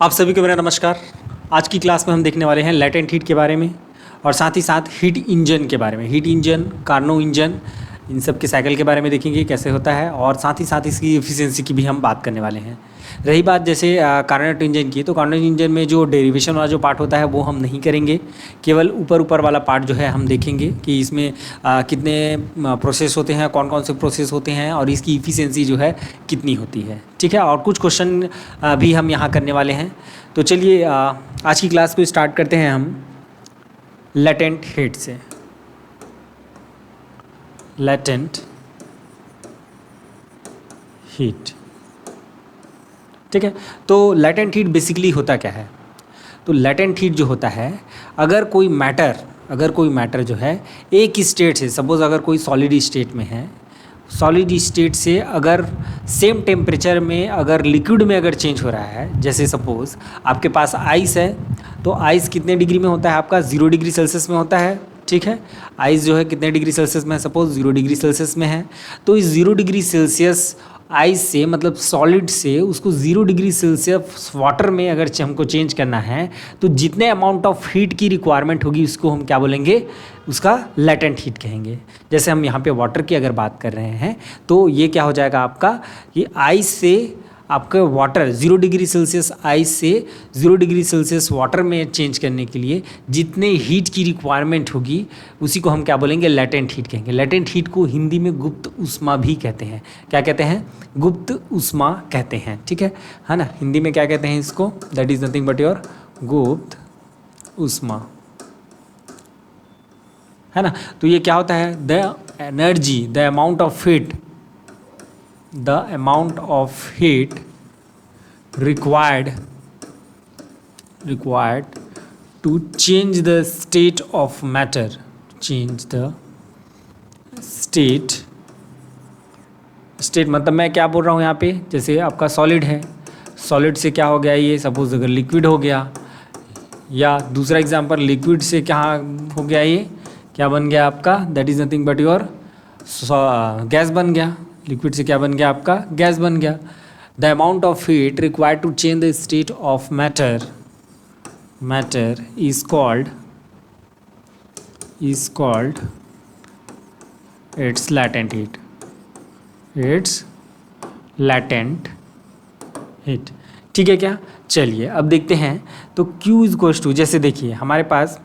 आप सभी को मेरा नमस्कार। आज की क्लास में हम देखने वाले हैं लैटेंट हीट के बारे में और साथ ही साथ हीट इंजन के बारे में। हीट इंजन, कार्नो इंजन, इन सब के साइकिल के बारे में देखेंगे कैसे होता है और साथ ही साथ इसकी एफिशिएंसी की भी हम बात करने वाले हैं। रही बात जैसे कार्नोट इंजन की, तो कार्नोट इंजन में जो डेरिवेशन वाला जो पार्ट होता है वो हम नहीं करेंगे, केवल ऊपर वाला पार्ट जो है हम देखेंगे कि इसमें कितने प्रोसेस होते हैं, कौन कौन से प्रोसेस होते हैं और इसकी इफ़िशियंसी जो है कितनी होती है। ठीक है, और कुछ क्वेश्चन भी हम यहाँ करने वाले हैं। तो चलिए आज की क्लास को स्टार्ट करते हैं हम लैटेंट हीट से। लैटेंट हीट, ठीक है। तो लैटेंट हीट बेसिकली होता क्या है? तो लैटेंट हीट जो होता है, अगर कोई मैटर जो है एक स्टेट से, सपोज अगर कोई सॉलिड स्टेट में है, सॉलिड स्टेट से अगर सेम टेम्परेचर में अगर लिक्विड में अगर चेंज हो रहा है, जैसे सपोज आपके पास आइस है, तो आइस कितने डिग्री में होता है आपका? 0 डिग्री सेल्सियस में होता है। ठीक है, आइस जो है कितने डिग्री सेल्सियस में? सपोज 0 डिग्री सेल्सियस में है। तो इस 0 डिग्री सेल्सियस आइस से, मतलब सॉलिड से, उसको 0 डिग्री सेल्सियस वाटर में अगर हमको चेंज करना है, तो जितने अमाउंट ऑफ हीट की रिक्वायरमेंट होगी उसको हम क्या बोलेंगे? उसका लैटेंट हीट कहेंगे। जैसे हम यहाँ पे वाटर की अगर बात कर रहे हैं, तो ये क्या हो जाएगा आपका, ये आइस से आपका वाटर 0 डिग्री सेल्सियस आइस से 0 डिग्री सेल्सियस वाटर में चेंज करने के लिए जितने हीट की रिक्वायरमेंट होगी उसी को हम क्या बोलेंगे? लैटेंट हीट कहेंगे। लैटेंट हीट को हिंदी में गुप्त ऊष्मा भी कहते हैं। क्या कहते हैं? गुप्त ऊष्मा कहते हैं। ठीक है ना? हिंदी में क्या कहते हैं इसको? That is nothing but your गुप्त ऊष्मा, है ना। तो ये क्या होता है? The energy, the amount of heat required to change the state of matter, state मतलब मैं क्या बोल रहा हूँ यहाँ पे, जैसे आपका सॉलिड है, सॉलिड से क्या हो गया ये, सपोज अगर लिक्विड हो गया, या दूसरा एग्जांपल लिक्विड से क्या हो गया, ये क्या बन गया आपका? That is nothing but your gas बन गया। लिक्विड से क्या बन गया आपका? गैस बन गया। The amount of heat required to change the state of matter is called its latent heat. ठीक है क्या? चलिए अब देखते हैं। तो Q इज इक्वल्स टू, जैसे देखिए हमारे पास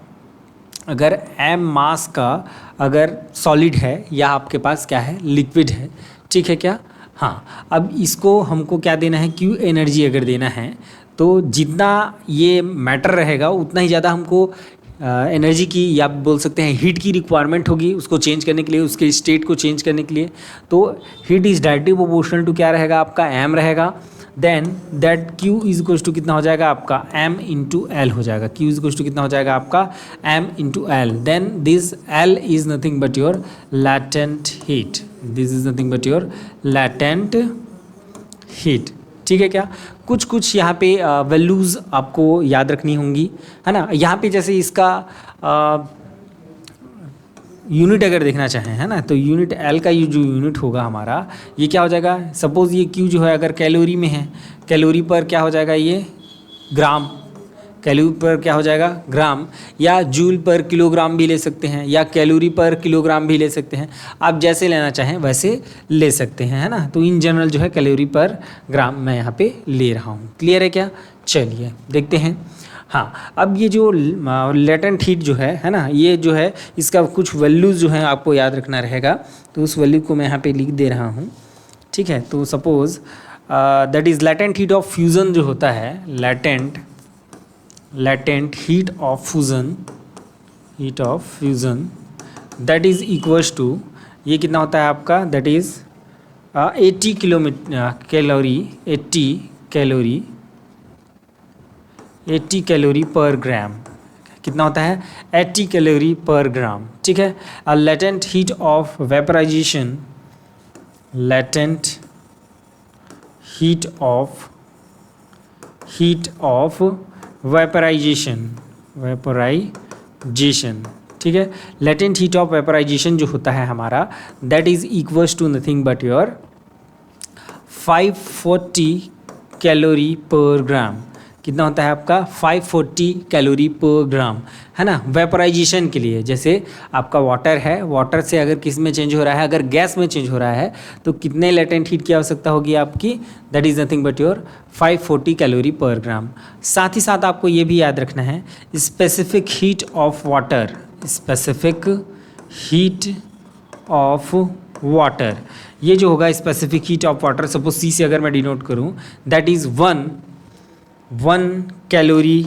अगर m मास का अगर सॉलिड है या आपके पास क्या है? लिक्विड है। ठीक है क्या? हाँ, अब इसको हमको क्या देना है? Q एनर्जी अगर देना है, तो जितना ये मैटर रहेगा उतना ही ज़्यादा हमको एनर्जी की, या बोल सकते हैं हीट की रिक्वायरमेंट होगी उसको चेंज करने के लिए, उसके स्टेट को चेंज करने के लिए। तो heat is directly proportional to क्या रहेगा आपका? m रहेगा। Then that Q is equals to कितना हो जाएगा आपका? m इंटू एल हो जाएगा। Q इज इक्वल्स टू कितना हो जाएगा आपका? m into L. Then this L is nothing but your latent heat. This is nothing but your latent heat. ठीक है क्या? कुछ यहाँ पे वैल्यूज़ आपको याद रखनी होंगी, है ना। यहाँ पे जैसे इसका यूनिट अगर देखना चाहें, है ना, तो यूनिट एल का ये जो यूनिट होगा हमारा, ये क्या हो जाएगा? सपोज़ ये क्यू जो है अगर कैलोरी में है, कैलोरी पर क्या हो जाएगा? ये ग्राम, कैलोरी पर क्या हो जाएगा? ग्राम, या जूल पर किलोग्राम भी ले सकते हैं, या कैलोरी पर किलोग्राम भी ले सकते हैं। आप जैसे लेना चाहें वैसे ले सकते हैं, है ना। तो इन जनरल जो है कैलोरी पर ग्राम मैं यहाँ पे ले रहा हूँ। क्लियर है क्या? चलिए देखते हैं। हाँ, अब ये जो लेटेंट हीट जो है ना, ये जो है इसका कुछ वैल्यूज़ जो है आपको याद रखना रहेगा। तो उस वैल्यू को मैं यहाँ पे लिख दे रहा हूँ। ठीक है, तो suppose that is latent heat of fusion जो होता है, latent heat of fusion that is equals to, ये कितना होता है आपका? that is 80 calorie per gram. कितना होता है? 80 कैलोरी पर ग्राम। ठीक है। latent heat of vaporization vaporisation. ठीक है, लेटेंट हीट ऑफ वेपराइजेशन जो होता है हमारा, that is equals to nothing but your 540 calorie per gram. कितना होता है आपका 540 कैलोरी पर ग्राम, है ना। वेपराइजेशन के लिए, जैसे आपका वाटर है, वाटर से अगर किस में चेंज हो रहा है, अगर गैस में चेंज हो रहा है तो कितने लेटेंट हीट की आवश्यकता होगी आपकी, that is nothing but your 540 calorie per ग्राम। साथ ही साथ आपको ये भी याद रखना है specific heat of water, specific heat of water, ये जो होगा specific heat of water, suppose C से अगर मैं डिनोट करूं, that is 1 calorie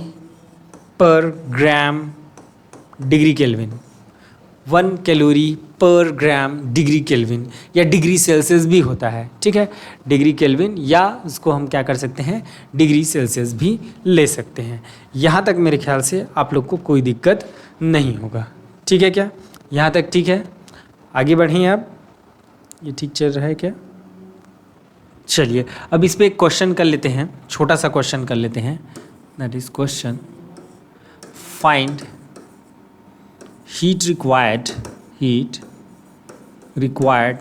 per gram degree kelvin, 1 calorie per gram degree kelvin, या डिग्री सेल्सियस भी होता है, ठीक है, डिग्री केल्विन, या उसको हम क्या कर सकते हैं, डिग्री सेल्सियस भी ले सकते हैं। यहाँ तक मेरे ख्याल से आप लोग को कोई दिक्कत नहीं होगा, ठीक है क्या, यहाँ तक ठीक है। आगे बढ़ें आप, ये ठीक चल रहा है क्या, चलिए अब इस पे एक क्वेश्चन कर लेते हैं, छोटा सा क्वेश्चन कर लेते हैं, that is question find heat required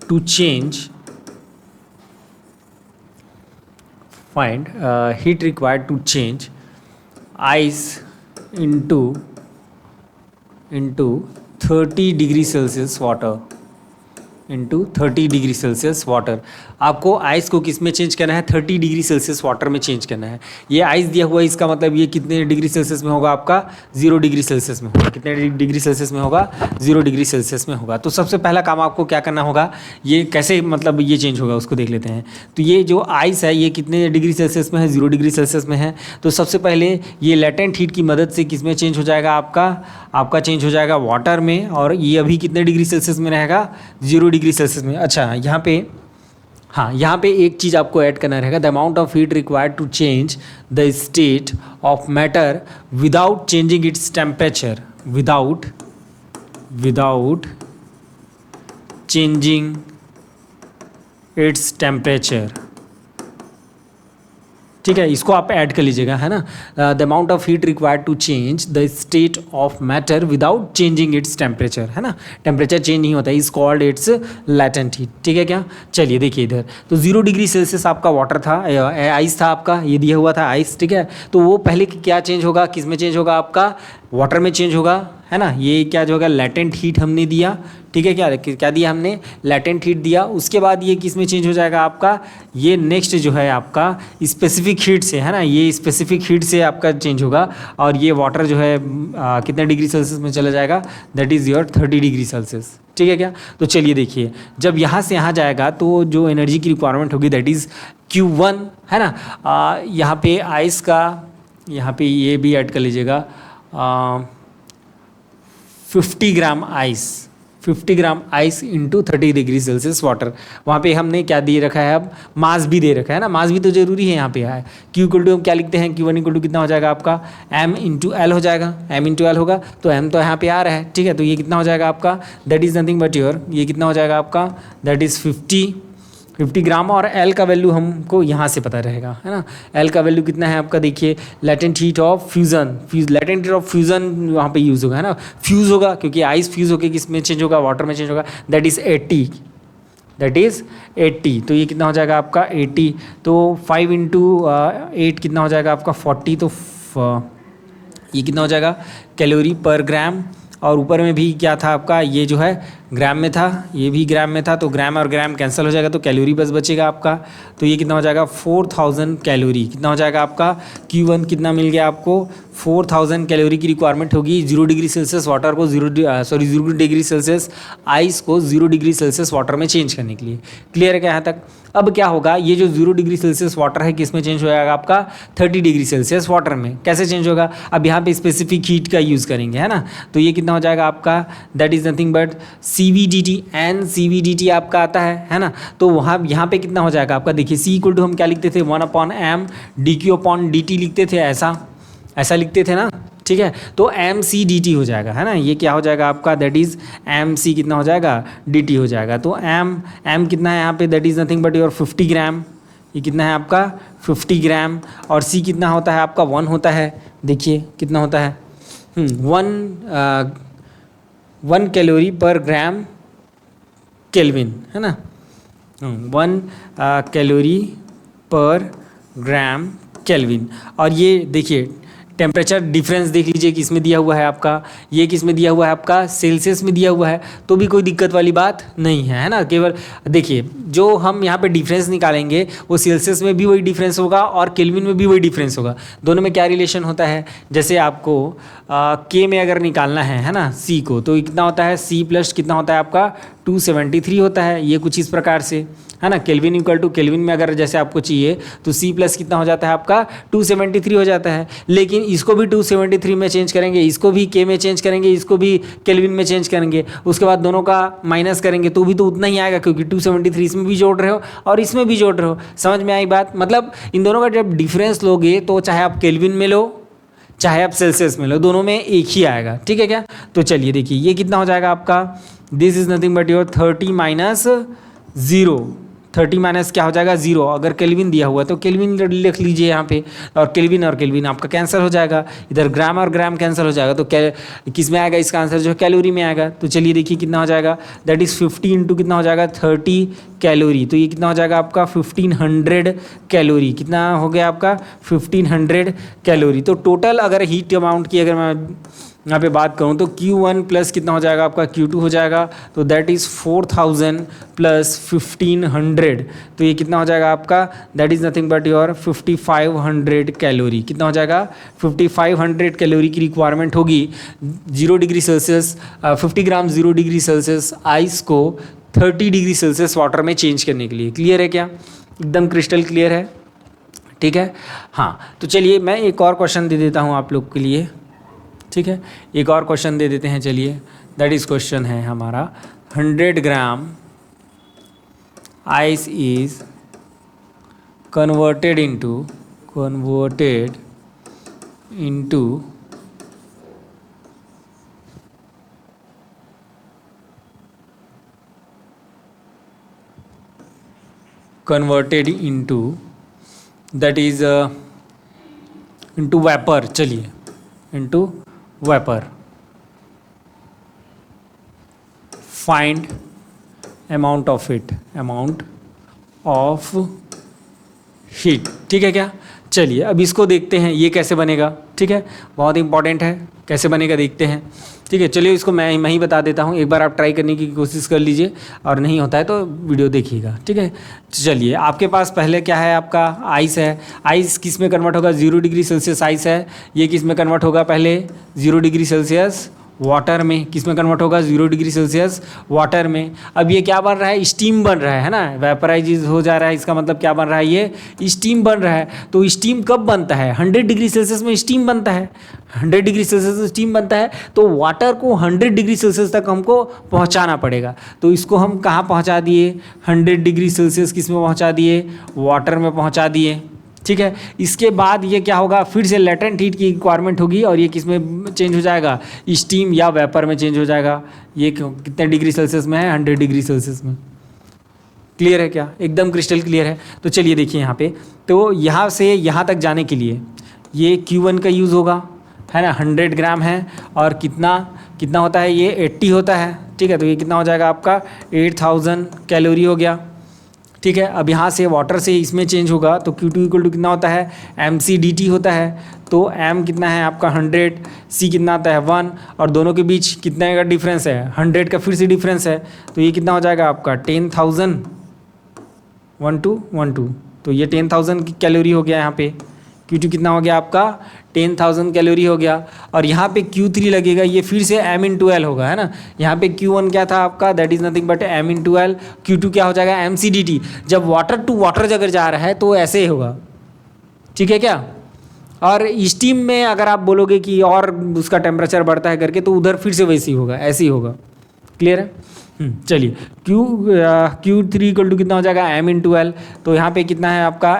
to change, find heat required to change ice into 30 degree Celsius water, into 30 degree Celsius water. आपको आइस को किस में चेंज करना है, 30 डिग्री सेल्सियस वाटर में चेंज करना है। ये आइस दिया हुआ है, इसका मतलब ये कितने डिग्री सेल्सियस में होगा आपका, 0 डिग्री सेल्सियस में होगा। कितने डिग्री सेल्सियस में होगा, 0 डिग्री सेल्सियस में होगा। तो सबसे पहला काम आपको क्या करना होगा, ये कैसे मतलब ये चेंज होगा उसको देख लेते हैं। तो ये जो आइस है ये कितने डिग्री सेल्सियस में है, 0 डिग्री सेल्सियस में है। तो सबसे पहले ये लेटेंट हीट की मदद से किस में चेंज हो जाएगा, आपका चेंज हो जाएगा वाटर में, और ये अभी कितने डिग्री सेल्सियस में रहेगा, 0 डिग्री सेल्सियस में। अच्छा यहाँ पे एक चीज़ आपको ऐड करना रहेगा, the amount of heat required to change the state of matter without changing its temperature, without changing its temperature, ठीक है, इसको आप ऐड कर लीजिएगा, है ना। The amount of heat required to change the state of matter without changing its temperature, है ना, टेम्परेचर चेंज नहीं होता है, is called its latent heat, ठीक है क्या। चलिए देखिए इधर, तो 0 डिग्री सेल्सियस आपका वाटर था, आइस था आपका, ये दिया हुआ था आइस, ठीक है। तो वो पहले क्या चेंज होगा, किस में चेंज होगा, आपका वाटर में चेंज होगा, है ना। ये क्या जो होगा, लैटेंट हीट हमने दिया, ठीक है, क्या दिया हमने, लैटेंट हीट दिया। उसके बाद ये किस में चेंज हो जाएगा आपका, ये नेक्स्ट जो है आपका स्पेसिफिक हीट से, है ना, ये स्पेसिफिक हीट से आपका चेंज होगा, और ये वाटर जो है कितने डिग्री सेल्सियस में चला जाएगा, that is your 30 degree Celsius, ठीक है क्या। तो चलिए देखिए, जब यहाँ से यहाँ जाएगा तो जो एनर्जी की रिक्वायरमेंट होगी दैट इज़ Q1, है ना। यहाँ पे आइस का, यहाँ पे ये भी ऐड कर लीजिएगा, 50 gram ice into 30 degree Celsius water. वहाँ पे हमने क्या दे रखा है, अब मास भी दे रखा है ना, मास भी तो जरूरी है यहाँ पे है। Q इक्वल टू हम क्या लिखते हैं, Q1 इक्वल टू कितना हो जाएगा आपका, M इंटू एल हो जाएगा, M इंटू एल होगा, तो M तो यहाँ पे आ रहा है, ठीक है। तो ये कितना हो जाएगा आपका, that is nothing but your, ये कितना हो जाएगा आपका, दैट इज़ 50 ग्राम, और L का वैल्यू हमको यहाँ से पता रहेगा, है ना। L का वैल्यू कितना है आपका, देखिए latent heat of fusion, latent heat of fusion वहाँ पे यूज़ होगा, है ना, फ्यूज़ होगा, क्योंकि आइस फ्यूज़ होकर किस में चेंज होगा, वाटर में चेंज होगा, दैट इज़ 80। तो ये कितना हो जाएगा आपका 80, तो 5 इंटू 8 कितना हो जाएगा आपका 40, तो ये कितना हो जाएगा कैलोरी पर ग्राम। और ऊपर में भी क्या था आपका, ये जो है ग्राम में था, ये भी ग्राम में था, तो ग्राम और ग्राम कैंसिल हो जाएगा, तो कैलोरी बस बचेगा आपका। तो ये कितना हो जाएगा 4000 कैलोरी, कितना हो जाएगा आपका, Q1 कितना मिल गया आपको, 4000 कैलोरी की रिक्वायरमेंट होगी 0 डिग्री सेल्सियस वाटर को 0 डिग्री सेल्सियस आइस को 0 डिग्री सेल्सियस वाटर में चेंज करने के लिए। क्लियर है क्या यहाँ तक। अब क्या होगा, ये जो 0 डिग्री सेल्सियस वाटर है किस में चेंज हो जाएगा आपका, 30 डिग्री सेल्सियस वाटर में। कैसे चेंज होगा, अब यहाँ पे स्पेसिफिक हीट का यूज़ करेंगे, है ना। तो ये कितना हो जाएगा आपका, that is nothing but CVDT, CVDT आपका आता है ना। तो वहाँ यहाँ पे कितना हो जाएगा आपका, देखिए C इक्वल टू हम क्या लिखते थे, 1/m dQ/dt लिखते थे, ऐसा लिखते थे ना, ठीक है। तो mc/dt हो जाएगा, है ना। ये क्या हो जाएगा आपका, दैट इज़ mc कितना हो जाएगा, dt हो जाएगा। तो m कितना है यहाँ पे, that is nothing but your 50 ग्राम, ये कितना है आपका 50 ग्राम, और c कितना होता है आपका 1 होता है, देखिए कितना होता है 1 कैलोरी पर ग्राम केल्विन, है ना, 1 कैलोरी पर ग्राम केल्विन। और ये देखिए टेम्परेचर डिफरेंस देख लीजिए किस में दिया हुआ है आपका, ये किस में दिया हुआ है आपका, सेल्सियस में दिया हुआ है, तो भी कोई दिक्कत वाली बात नहीं है ना। केवल देखिए जो हम यहाँ पे डिफरेंस निकालेंगे वो सेल्सियस में भी वही डिफरेंस होगा और केल्विन में भी वही डिफरेंस होगा। दोनों में क्या रिलेशन होता है, जैसे आपको के में अगर निकालना है ना सी को, तो कितना होता है सी प्लस कितना होता है आपका 273 होता है। ये कुछ इस प्रकार से है ना, केल्विन इक्वल टू केल्विन में अगर जैसे आपको चाहिए तो सी प्लस कितना हो जाता है आपका 273 हो जाता है। लेकिन इसको भी 273 में चेंज करेंगे, इसको भी के में चेंज करेंगे, इसको भी केल्विन में चेंज करेंगे, उसके बाद दोनों का माइनस करेंगे तो भी तो उतना ही आएगा, क्योंकि 273 इसमें भी जोड़ रहे हो और इसमें भी जोड़ रहे हो। समझ में आई बात? मतलब इन दोनों का जब डिफरेंस लोगे तो चाहे आप केल्विन में लो चाहे आप सेल्सियस में लो, दोनों में एक ही आएगा। ठीक है क्या? तो चलिए देखिए ये कितना हो जाएगा आपका, this is nothing but your 30 minus 0, 30 minus क्या हो जाएगा 0। अगर केल्विन दिया हुआ है तो केल्विन लिख लीजिए यहाँ पे, और केल्विन आपका कैंसिल हो जाएगा, इधर ग्राम और ग्राम कैंसिल हो जाएगा, तो किस में आएगा इसका आंसर जो है कैलोरी में आएगा। तो चलिए देखिए कितना हो जाएगा, दैट इज़ 50 इंटू कितना हो जाएगा 30 कैलोरी, तो ये कितना हो जाएगा आपका 1500 कैलोरी। कितना हो गया आपका 1500 कैलोरी। तो टोटल अगर हीट अमाउंट की अगर मैं यहाँ पे बात करूँ तो Q1 प्लस कितना हो जाएगा आपका Q2 हो जाएगा, तो दैट इज़ 4000 प्लस 1500, तो ये कितना हो जाएगा आपका, that is nothing but your 5500 calorie. कितना हो जाएगा 5500 कैलोरी की रिक्वायरमेंट होगी 0 डिग्री सेल्सियस 50 ग्राम 0 डिग्री सेल्सियस आइस को 30 डिग्री सेल्सियस वाटर में चेंज करने के लिए। क्लियर है क्या? एकदम क्रिस्टल क्लियर है। ठीक है हाँ, तो चलिए मैं एक और क्वेश्चन दे देता हूँ आप लोग के लिए। ठीक है, एक और क्वेश्चन दे देते हैं चलिए, दैट इज क्वेश्चन है हमारा 100 gram ice is converted into that is into vapour. चलिए into vapour, find amount of heat. ठीक है क्या? चलिए अब इसको देखते हैं ये कैसे बनेगा। ठीक है, बहुत इंपॉर्टेंट है, कैसे बनेगा देखते हैं। ठीक है, चलिए इसको मैं ही बता देता हूँ, एक बार आप ट्राई करने की कोशिश कर लीजिए और नहीं होता है तो वीडियो देखिएगा। ठीक है, चलिए आपके पास पहले क्या है आपका आइस है। आइस किस में कन्वर्ट होगा, 0 डिग्री सेल्सियस आइस है, ये किस में कन्वर्ट होगा पहले 0 डिग्री सेल्सियस वाटर में। किस में कन्वर्ट होगा 0 डिग्री सेल्सियस वाटर में। अब ये क्या बन रहा है, स्टीम बन रहा है ना, वेपराइज हो जा रहा है, इसका मतलब क्या बन रहा है, ये स्टीम बन रहा है। तो स्टीम कब बनता है, 100 डिग्री सेल्सियस में स्टीम बनता है, 100 डिग्री सेल्सियस में स्टीम बनता है। तो वाटर को 100 डिग्री सेल्सियस तक हमको पहुंचाना पड़ेगा, तो इसको हम कहाँ पहुंचा दिए, 100 डिग्री सेल्सियस किस में पहुंचा दिए, वाटर में पहुंचा दिए। ठीक है, इसके बाद ये क्या होगा, फिर से लेटेंट हीट की रिक्वायरमेंट होगी और ये किस में चेंज हो जाएगा, स्टीम या वेपर में चेंज हो जाएगा। ये कितने डिग्री सेल्सियस में है, 100 डिग्री सेल्सियस में। क्लियर है क्या? एकदम क्रिस्टल क्लियर है। तो चलिए देखिए यहाँ पे, तो यहाँ से यहाँ तक जाने के लिए ये Q1 का यूज़ होगा, है ना, 100 ग्राम है और कितना होता है, ये 80 होता है। ठीक है, तो ये कितना हो जाएगा आपका 8000 कैलोरी हो गया। ठीक है, अब यहाँ से वाटर से इसमें चेंज होगा तो Q2 इक्वल टू कितना होता है, mc/dt होता है। तो m कितना है आपका 100, c कितना आता है 1, और दोनों के बीच कितने का डिफरेंस है, 100 का फिर से डिफरेंस है, तो ये कितना हो जाएगा आपका 10,000 1212, तो ये 10,000 की कैलोरी हो गया। यहाँ पे Q2 कितना हो गया आपका 10,000 कैलोरी हो गया। और यहाँ पे Q3 लगेगा, ये फिर से m/L होगा, है ना। यहाँ पे Q1 क्या था आपका, that is nothing but m/L। Q2 क्या हो जाएगा mc/dt। जब वाटर टू वाटर अगर जा रहा है तो ऐसे ही होगा। ठीक है क्या? और स्टीम में अगर आप बोलोगे कि और उसका टेम्परेचर बढ़ता है करके, तो उधर फिर से वैसे ही होगा, ऐसे ही होगा। क्लियर है? चलिए Q3 इक्वल टू कितना हो जाएगा m/L। तो यहाँ पे कितना है आपका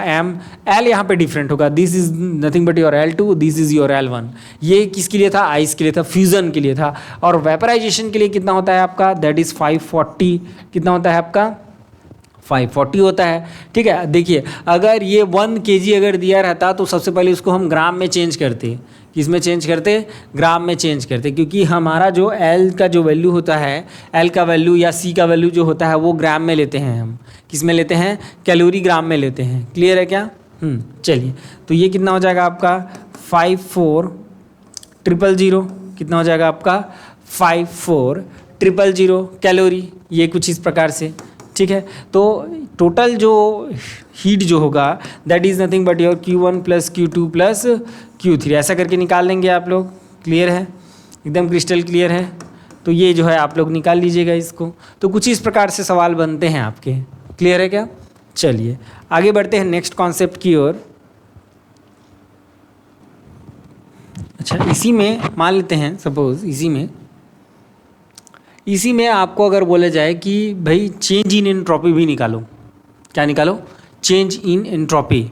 L यहाँ पे डिफरेंट होगा, this is nothing but your L2, this is your L1। ये किसके लिए था, आइस के लिए था, फ्यूजन के लिए था। और वेपराइजेशन के लिए कितना होता है आपका, दैट इज 540, कितना होता है आपका 540 होता है। ठीक है, देखिए अगर ये 1 kg अगर दिया रहता तो सबसे पहले उसको हम ग्राम में चेंज करते। किस में चेंज करते, ग्राम में चेंज करते, क्योंकि हमारा जो L का जो वैल्यू होता है, L का वैल्यू या C का वैल्यू जो होता है वो ग्राम में लेते हैं हम। किस में लेते हैं, कैलोरी ग्राम में लेते हैं। क्लियर है क्या? चलिए, तो ये कितना हो जाएगा आपका 54,000, कितना हो जाएगा आपका 54,000 कैलोरी, ये कुछ इस प्रकार से। ठीक है, तो टोटल जो हीट जो होगा that is nothing but your Q1 plus Q2 plus Q3, ऐसा करके निकाल लेंगे आप लोग। क्लियर है, एकदम क्रिस्टल क्लियर है। तो ये जो है आप लोग निकाल लीजिएगा इसको। तो कुछ इस प्रकार से सवाल बनते हैं आपके। क्लियर है क्या? चलिए आगे बढ़ते हैं नेक्स्ट कॉन्सेप्ट की ओर। अच्छा, इसी में मान लेते हैं, सपोज इसी में आपको अगर बोला जाए कि भाई चेंज इन एंट्रोपी भी निकालो। क्या निकालो? Change in entropy.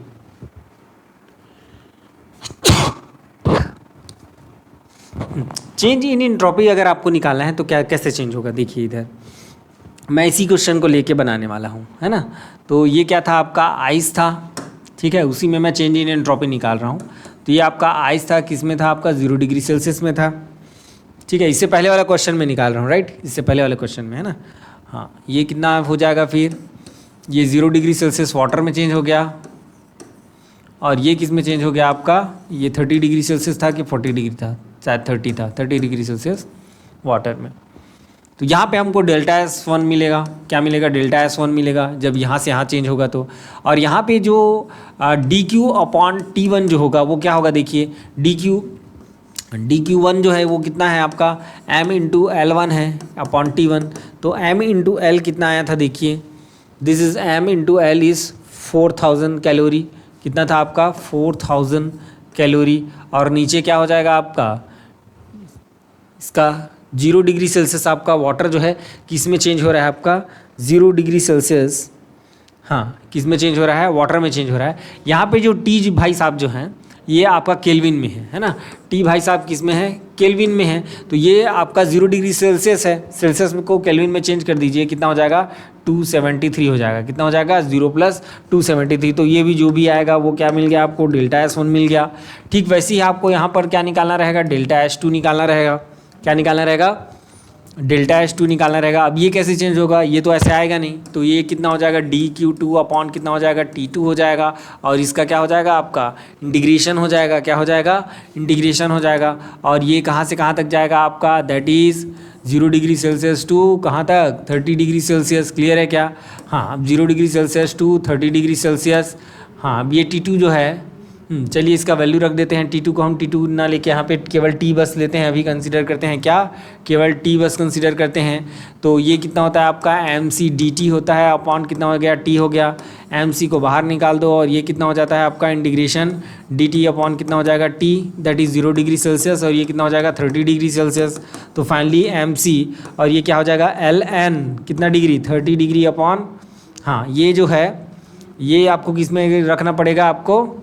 Change in entropy अगर आपको निकालना है तो क्या कैसे चेंज होगा? देखिए इधर मैं इसी क्वेश्चन को लेके बनाने वाला हूँ, है ना। तो ये क्या था आपका? आइस था। ठीक है, उसी में मैं चेंज इन एंट्रोपी निकाल रहा हूँ। तो ये आपका आइस था, किस में था? आपका 0 डिग्री सेल्सियस में था। ठीक है, इससे पहले वाला क्वेश्चन में निकाल रहा हूँ, राइट, इससे पहले वाले क्वेश्चन में, है ना। हाँ, ये कितना हो जाएगा फिर? ये 0 डिग्री सेल्सियस वाटर में चेंज हो गया, और ये किस में चेंज हो गया आपका? ये 30 डिग्री सेल्सियस था कि 40 डिग्री था? शायद 30 था, 30 डिग्री सेल्सियस वाटर में। तो यहाँ पे हमको डेल्टा S1 मिलेगा। क्या मिलेगा? डेल्टा S1 मिलेगा जब यहाँ से यहाँ चेंज होगा तो। और यहाँ पे जो dQ/T1 जो होगा वो क्या होगा? देखिए dQ1 जो है वो कितना है आपका? m/L1 है अपॉन T1। तो m/L कितना आया था? देखिए this is m/L is 4000 calorie. कितना था आपका? 4000 कैलोरी। और नीचे क्या हो जाएगा आपका? इसका 0 डिग्री सेल्सियस आपका वाटर जो है किस में चेंज हो रहा है आपका? 0 डिग्री सेल्सियस, हाँ, किस में चेंज हो रहा है? वाटर में चेंज हो रहा है। यहाँ पे जो टी भाई साहब जो हैं ये आपका केल्विन में है ना। टी भाई साहब किस में है? केल्विन में है। तो ये आपका 0 डिग्री सेल्सियस है, सेल्सियस को केल्विन में चेंज कर दीजिए, कितना हो जाएगा? 273 हो जाएगा। कितना हो जाएगा? 0 + 273। तो ये भी जो भी आएगा वो क्या मिल गया आपको? डेल्टा S1 मिल गया। ठीक वैसे ही आपको यहाँ पर क्या निकालना रहेगा? डेल्टा S2 निकालना रहेगा। क्या निकालना रहेगा? डेल्टा S2 निकालना रहेगा। अब ये कैसे चेंज होगा? ये तो ऐसे आएगा नहीं। तो ये कितना हो जाएगा? dQ2 अपॉन कितना हो जाएगा? T2 हो जाएगा। और इसका क्या हो जाएगा आपका? इंटीग्रेशन हो जाएगा। क्या हो जाएगा? इंटीग्रेशन हो जाएगा। और ये कहाँ से कहाँ तक जाएगा आपका? That is 0 degree Celsius to कहाँ तक? 30 डिग्री सेल्सियस। क्लियर है क्या? हाँ, अब 0 degree Celsius to 30 degree Celsius. हाँ, अब ये T2 जो है, चलिए इसका वैल्यू रख देते हैं। T2 को हम T2 ना लेके यहाँ पे केवल T बस लेते हैं। अभी कंसीडर करते हैं क्या? केवल T बस कंसीडर करते हैं। तो ये कितना होता है आपका? MC dt होता है अपॉन कितना हो गया? T हो गया। MC को बाहर निकाल दो और ये कितना हो जाता है आपका? इंटीग्रेशन dt अपॉन कितना हो जाएगा? T, that is 0 degree Celsius, और ये कितना हो जाएगा? 30 डिग्री सेल्सियस। तो फाइनली MC, और ये क्या हो जाएगा? LN कितना डिग्री? 30 डिग्री अपॉन, हाँ, ये जो है ये आपको किस में रखना पड़ेगा? आपको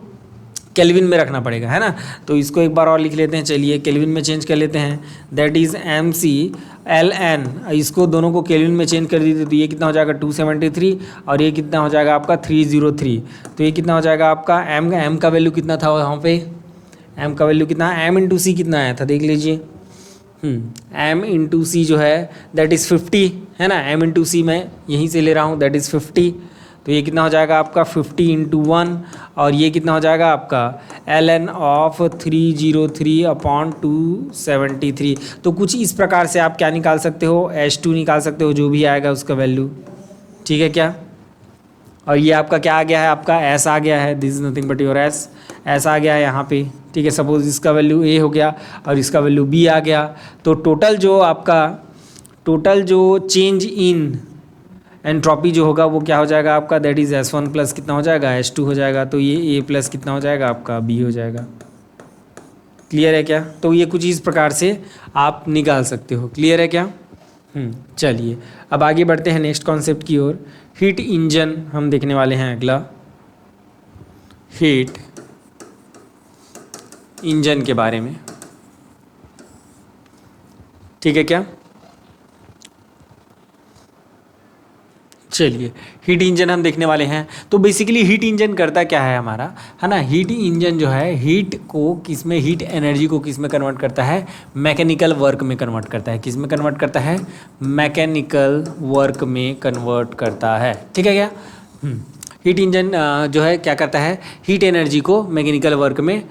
केल्विन में रखना पड़ेगा, है ना। तो इसको एक बार और लिख लेते हैं। चलिए केल्विन में चेंज कर लेते हैं। दैट इज़ MC LN, इसको दोनों को केल्विन में चेंज कर दीजिए। तो ये कितना हो जाएगा? 273, और ये कितना हो जाएगा आपका? 303। तो ये कितना हो जाएगा आपका? M का वैल्यू कितना था वहाँ पे? M का वैल्यू कितना? M/C कितना आया था? देख लीजिए। M/C जो है दैट इज़ 50, है ना। M/C मैं यहीं से ले रहा हूँ, दैट इज़ 50। तो ये कितना हो जाएगा आपका? 50 × 1, और ये कितना हो जाएगा आपका? ln of 303 upon 273। तो कुछ इस प्रकार से आप क्या निकाल सकते हो? S2 निकाल सकते हो, जो भी आएगा उसका वैल्यू। ठीक है क्या? और ये आपका क्या आ गया है? आपका S आ गया है। This is nothing but your S आ गया है यहाँ पे। ठीक है, सपोज इसका वैल्यू A हो गया और इसका वैल्यू B आ गया। तो टोटल जो चेंज इन एंट्रोपी जो होगा वो क्या हो जाएगा आपका? दैट इज़ S1 प्लस कितना हो जाएगा? S2 हो जाएगा। तो ये A प्लस कितना हो जाएगा आपका? B हो जाएगा। क्लियर है क्या? तो ये कुछ इस प्रकार से आप निकाल सकते हो। क्लियर है क्या? चलिए अब आगे बढ़ते हैं नेक्स्ट कॉन्सेप्ट की ओर। हीट इंजन हम देखने वाले हैं अगला। हीट इंजन के बारे में, ठीक है क्या? चलिए हीट इंजन हम देखने वाले हैं। तो बेसिकली हीट इंजन करता क्या है हमारा, है ना। हीट इंजन जो है हीट को किस में, हीट एनर्जी को किस में कन्वर्ट करता है? मैकेनिकल वर्क में कन्वर्ट करता है। किस में कन्वर्ट करता है? मैकेनिकल वर्क में कन्वर्ट करता है। ठीक है क्या? हीट इंजन जो है क्या करता है, हीट एनर्जी को मैकेनिकल वर्क में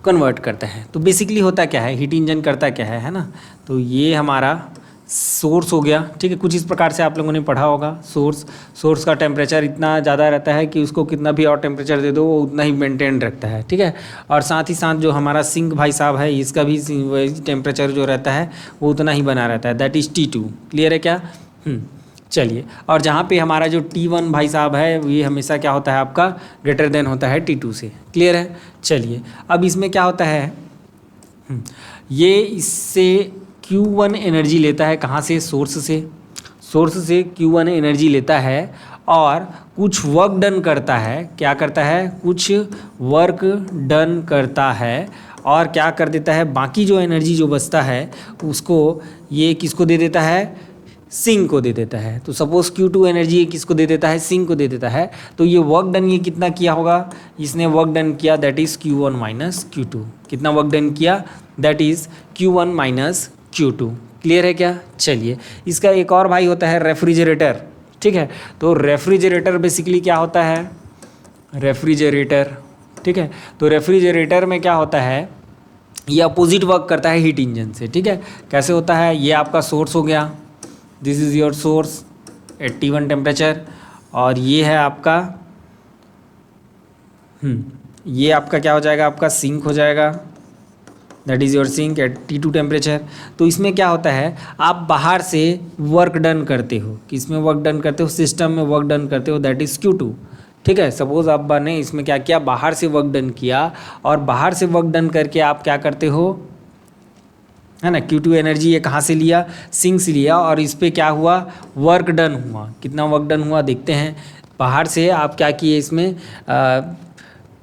कन्वर्ट करता है। तो बेसिकली होता क्या है, हीट इंजन करता क्या है ना। तो ये हमारा सोर्स हो गया, ठीक है। कुछ इस प्रकार से आप लोगों ने पढ़ा होगा। सोर्स का टेम्परेचर इतना ज़्यादा रहता है कि उसको कितना भी और टेम्परेचर दे दो वो उतना ही मेंटेन रखता है, ठीक है। और साथ ही साथ जो हमारा सिंक भाई साहब है, इसका भी टेम्परेचर जो रहता है वो उतना ही बना रहता है, दैट इज़ T2। क्लियर है क्या? चलिए, और जहाँ पे हमारा जो T1 भाई साहब है ये हमेशा क्या होता है आपका, ग्रेटर देन होता है T2 से। क्लियर है? चलिए, अब इसमें क्या होता है, ये इससे Q1 एनर्जी लेता है, कहाँ से, सोर्स से Q1 एनर्जी लेता है और कुछ वर्क डन करता है। क्या करता है? कुछ वर्क डन करता है और क्या कर देता है, बाकी जो एनर्जी जो बचता है उसको ये किसको दे देता है, सिंक को दे देता है। तो सपोज Q2 एनर्जी किसको दे देता है, सिंक को दे देता है। तो ये वर्क डन ये कितना किया होगा, इसने वर्क डन किया that is Q1 minus Q2। कितना वर्क डन किया, that is Q1 minus Q2। Clear है क्या? चलिए, इसका एक और भाई होता है रेफ्रिजरेटर, ठीक है। तो रेफ्रिजरेटर बेसिकली क्या होता है, रेफ्रिजरेटर, ठीक है। तो रेफ्रिजरेटर में क्या होता है, ये अपोजिट वर्क करता है हीट इंजन से, ठीक है। कैसे होता है, ये आपका सोर्स हो गया, this is your source at T1 temperature, और ये है आपका ये आपका क्या हो जाएगा, आपका सिंक हो जाएगा, that is your sink at T2 temperature. तो इसमें क्या होता है, आप बाहर से वर्क डन करते हो, किसमें वर्क डन करते हो, सिस्टम में वर्क डन करते हो, दैट इज़ Q2, ठीक है। सपोज आप ने इसमें क्या किया, बाहर से वर्क डन किया, और बाहर से वर्क डन करके आप क्या करते हो, है ना, Q2 एनर्जी ये कहाँ से लिया, सिंक से लिया, और इस पर क्या हुआ, वर्क डन हुआ। कितना वर्क डन हुआ देखते हैं। बाहर से आप क्या किए, इसमें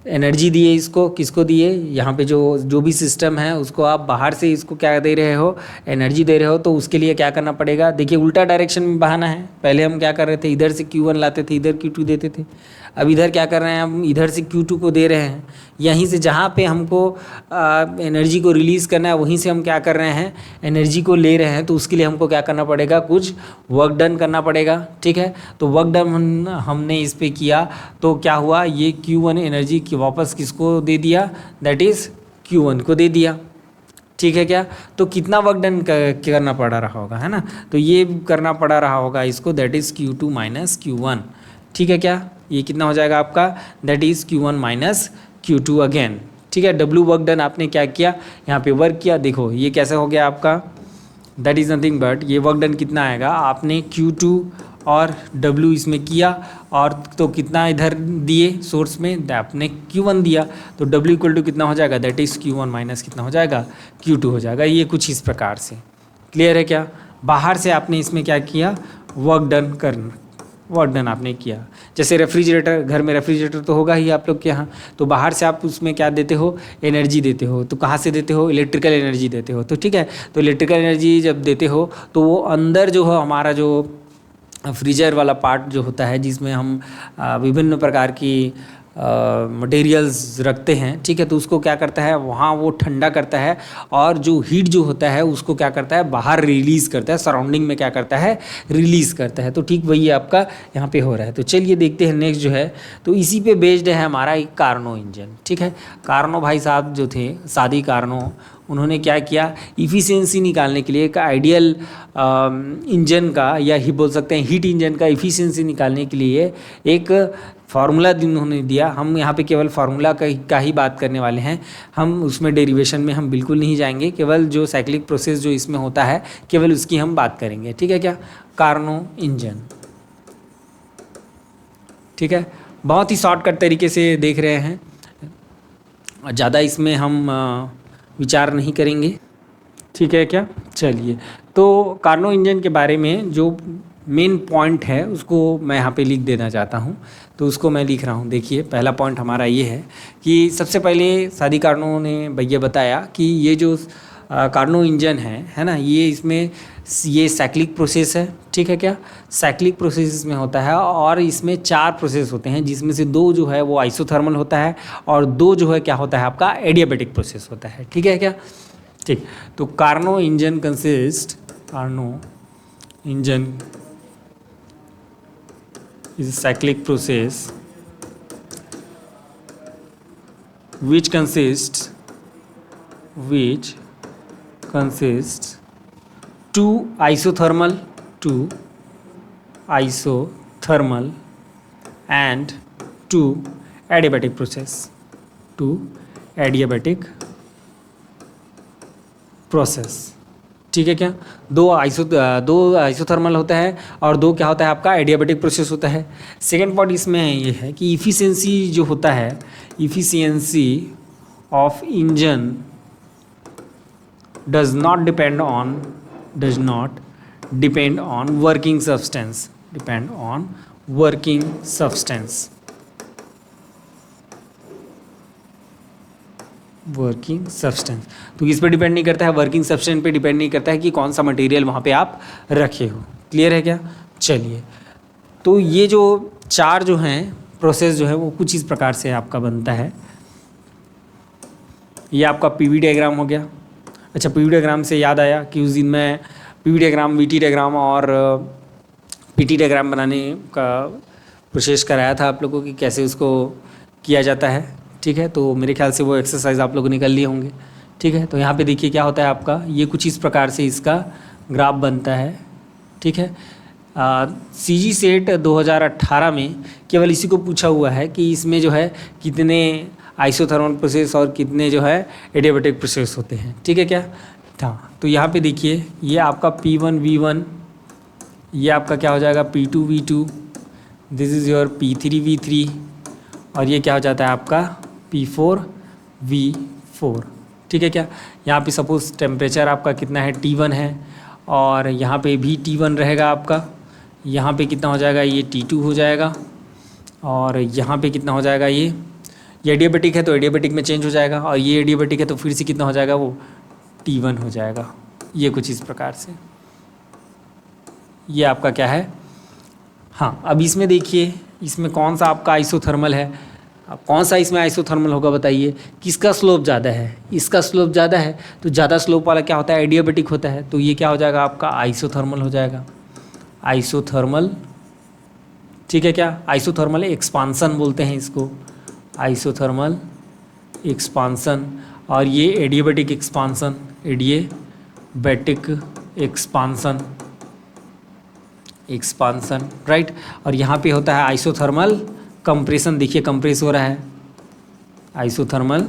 एनर्जी दिए, इसको किसको दिए, यहाँ पे जो भी सिस्टम है उसको आप बाहर से इसको क्या दे रहे हो, एनर्जी दे रहे हो। तो उसके लिए क्या करना पड़ेगा, देखिए उल्टा डायरेक्शन में बहाना है। पहले हम क्या कर रहे थे, इधर से Q1 लाते थे, इधर Q2 देते थे। अब इधर क्या कर रहे हैं, हम इधर से Q2 को दे रहे हैं। यहीं से जहाँ पे हमको एनर्जी को रिलीज़ करना है वहीं से हम क्या कर रहे हैं, एनर्जी को ले रहे हैं। तो उसके लिए हमको क्या करना पड़ेगा, कुछ वर्क डन करना पड़ेगा, ठीक है। तो वर्क डन हमने इस पे किया, तो क्या हुआ, ये Q1 एनर्जी की वापस किसको दे दिया, दैट इज़ Q1 को दे दिया, ठीक है क्या। तो कितना वर्क डन करना पड़ा रहा होगा, है ना। तो ये करना पड़ा रहा होगा इसको, that is Q2 minus Q1, ठीक है क्या। ये कितना हो जाएगा आपका, that is Q1 minus Q2 again, ठीक है। W वर्क डन आपने क्या किया, यहाँ पे वर्क किया, देखो ये कैसे हो गया आपका, दैट इज़ नथिंग बट ये वर्क डन कितना आएगा, आपने Q2 और W इसमें किया, और तो कितना इधर दिए सोर्स में, आपने Q1 दिया। तो W इक्वल टू कितना हो जाएगा, दैट इज़ Q1 माइनस कितना हो जाएगा, Q2 हो जाएगा। ये कुछ इस प्रकार से। क्लियर है क्या? बाहर से आपने इसमें क्या किया, वर्क डन आपने किया। जैसे रेफ्रिजरेटर, घर में रेफ्रिजरेटर तो होगा ही आप लोग के यहाँ, तो बाहर से आप उसमें क्या देते हो, एनर्जी देते हो। तो कहाँ से देते हो, इलेक्ट्रिकल एनर्जी देते हो, तो ठीक है। तो इलेक्ट्रिकल एनर्जी जब देते हो तो वो अंदर जो है हमारा जो फ्रीजर वाला पार्ट जो होता है, जिसमें हम विभिन्न प्रकार की मटेरियल्स रखते हैं, ठीक है। तो उसको क्या करता है, वहाँ वो ठंडा करता है, और जो हीट जो होता है उसको क्या करता है, बाहर रिलीज़ करता है, सराउंडिंग में क्या करता है, रिलीज़ करता है। तो ठीक वही आपका यहाँ पे हो रहा है। तो चलिए देखते हैं नेक्स्ट जो है, तो इसी पे बेस्ड है हमारा एक कार्नो इंजन, ठीक है। कार्नो भाई साहब जो थे, सादी कार्नो, उन्होंने क्या किया, इफ़िशियंसी निकालने के लिए एक आइडियल इंजन का, या ही बोल सकते हैं हीट इंजन का इफ़िशियंसी निकालने के लिए एक फार्मूला उन्होंने दिया। हम यहाँ पे केवल फार्मूला का ही बात करने वाले हैं, हम उसमें डेरिवेशन में हम बिल्कुल नहीं जाएंगे, केवल जो साइक्लिक प्रोसेस जो इसमें होता है केवल उसकी हम बात करेंगे, ठीक है क्या। कार्नो इंजन, ठीक है। बहुत ही शॉर्टकट तरीके से देख रहे हैं, ज़्यादा इसमें हम विचार नहीं करेंगे, ठीक है क्या। चलिए, तो कार्नो इंजन के बारे में जो मेन पॉइंट है उसको मैं यहाँ पे लिख देना चाहता हूँ। तो उसको मैं लिख रहा हूँ। देखिए, पहला पॉइंट हमारा ये है कि सबसे पहले सादी कार्नो ने भैया बताया कि ये जो कार्नो इंजन है ना, ये इसमें ये साइक्लिक प्रोसेस है, ठीक है क्या। साइक्लिक प्रोसेस इसमें होता है, और इसमें 4 प्रोसेस होते हैं, जिसमें से 2 जो है वो आइसोथर्मल होता है, और 2 जो है क्या होता है आपका, एडियाबैटिक प्रोसेस होता है, ठीक है क्या। ठीक, तो Carnot engine consist, Carnot engine is a cyclic process which consists two isothermal and two adiabatic process। ठीक है क्या, दो आइसोथर्मल होता है और दो क्या होता है आपका एडियाबेटिक प्रोसेस होता है। सेकेंड पॉइंट इसमें ये है कि इफिशियंसी जो होता है, efficiency of engine does not depend on working substance, working substance. तो इस पे डिपेंड नहीं करता है, वर्किंग सब्सटेंस पे डिपेंड नहीं करता है कि कौन सा मटेरियल वहाँ पे आप रखे हो। क्लियर है क्या? चलिए, तो ये जो चार जो हैं प्रोसेस जो है वो कुछ इस प्रकार से आपका बनता है। ये आपका पीवी डायग्राम हो गया। अच्छा, पीवी डायग्राम से याद आया कि उस दिन मैं पीवी डायग्राम, वीटी डायग्राम और पीटी डायग्राम बनाने का प्रोसेस कराया था आप लोगों को कि कैसे उसको किया जाता है। ठीक है, तो मेरे ख्याल से वो एक्सरसाइज आप लोगों ने कर लिए होंगे। ठीक है, तो यहाँ पे देखिए क्या होता है आपका, ये कुछ इस प्रकार से इसका ग्राफ बनता है। ठीक है, सीजी सेट 2018 में केवल इसी को पूछा हुआ है कि इसमें जो है कितने आइसोथर्मल प्रोसेस और कितने जो है एडियाबेटिक प्रोसेस होते हैं। ठीक है क्या? हाँ, तो यहाँ पे देखिए ये आपका P1 V1, ये आपका क्या हो जाएगा P2 V2, this is your P3 V3 और ये क्या हो जाता है आपका P4 V4। ठीक है क्या? यहाँ पे सपोज टेम्परेचर आपका कितना है T1 है और यहाँ पे भी T1 रहेगा आपका। यहाँ पे कितना हो जाएगा, ये T2 हो जाएगा और यहाँ पे कितना हो जाएगा, ये एडियाबेटिक है तो एडियाबेटिक में चेंज हो जाएगा और ये एडियाबेटिक है तो फिर से कितना हो जाएगा, वो T1 हो जाएगा। ये कुछ इस प्रकार से ये आपका क्या है। हाँ, अब इसमें देखिए इसमें कौन सा आपका आइसोथर्मल है। अब कौन सा इसमें आइसोथर्मल होगा बताइए, किसका स्लोप ज़्यादा है? इसका स्लोप ज़्यादा है तो ज़्यादा स्लोप वाला क्या होता है, एडियाबेटिक होता है। तो ये क्या हो जाएगा आपका आइसोथर्मल हो जाएगा, आइसोथर्मल। ठीक है क्या? आइसोथर्मल एक्सपांसन बोलते हैं इसको, आइसोथर्मल एक्सपांसन। और ये adiabatic expansion, adiabatic expansion, right. और यहाँ पे होता है आइसोथर्मल कंप्रेशन। देखिए कंप्रेस हो रहा है, आइसोथर्मल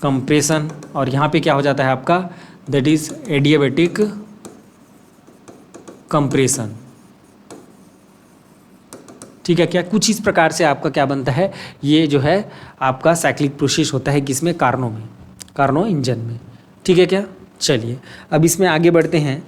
कंप्रेशन। और यहाँ पे क्या हो जाता है आपका, दैट इज एडियाबेटिक कंप्रेशन। ठीक है क्या? कुछ इस प्रकार से आपका क्या बनता है, ये जो है आपका साइक्लिक प्रोसेस होता है किसमें, कार्नो इंजन में। ठीक है क्या? चलिए अब इसमें आगे बढ़ते हैं।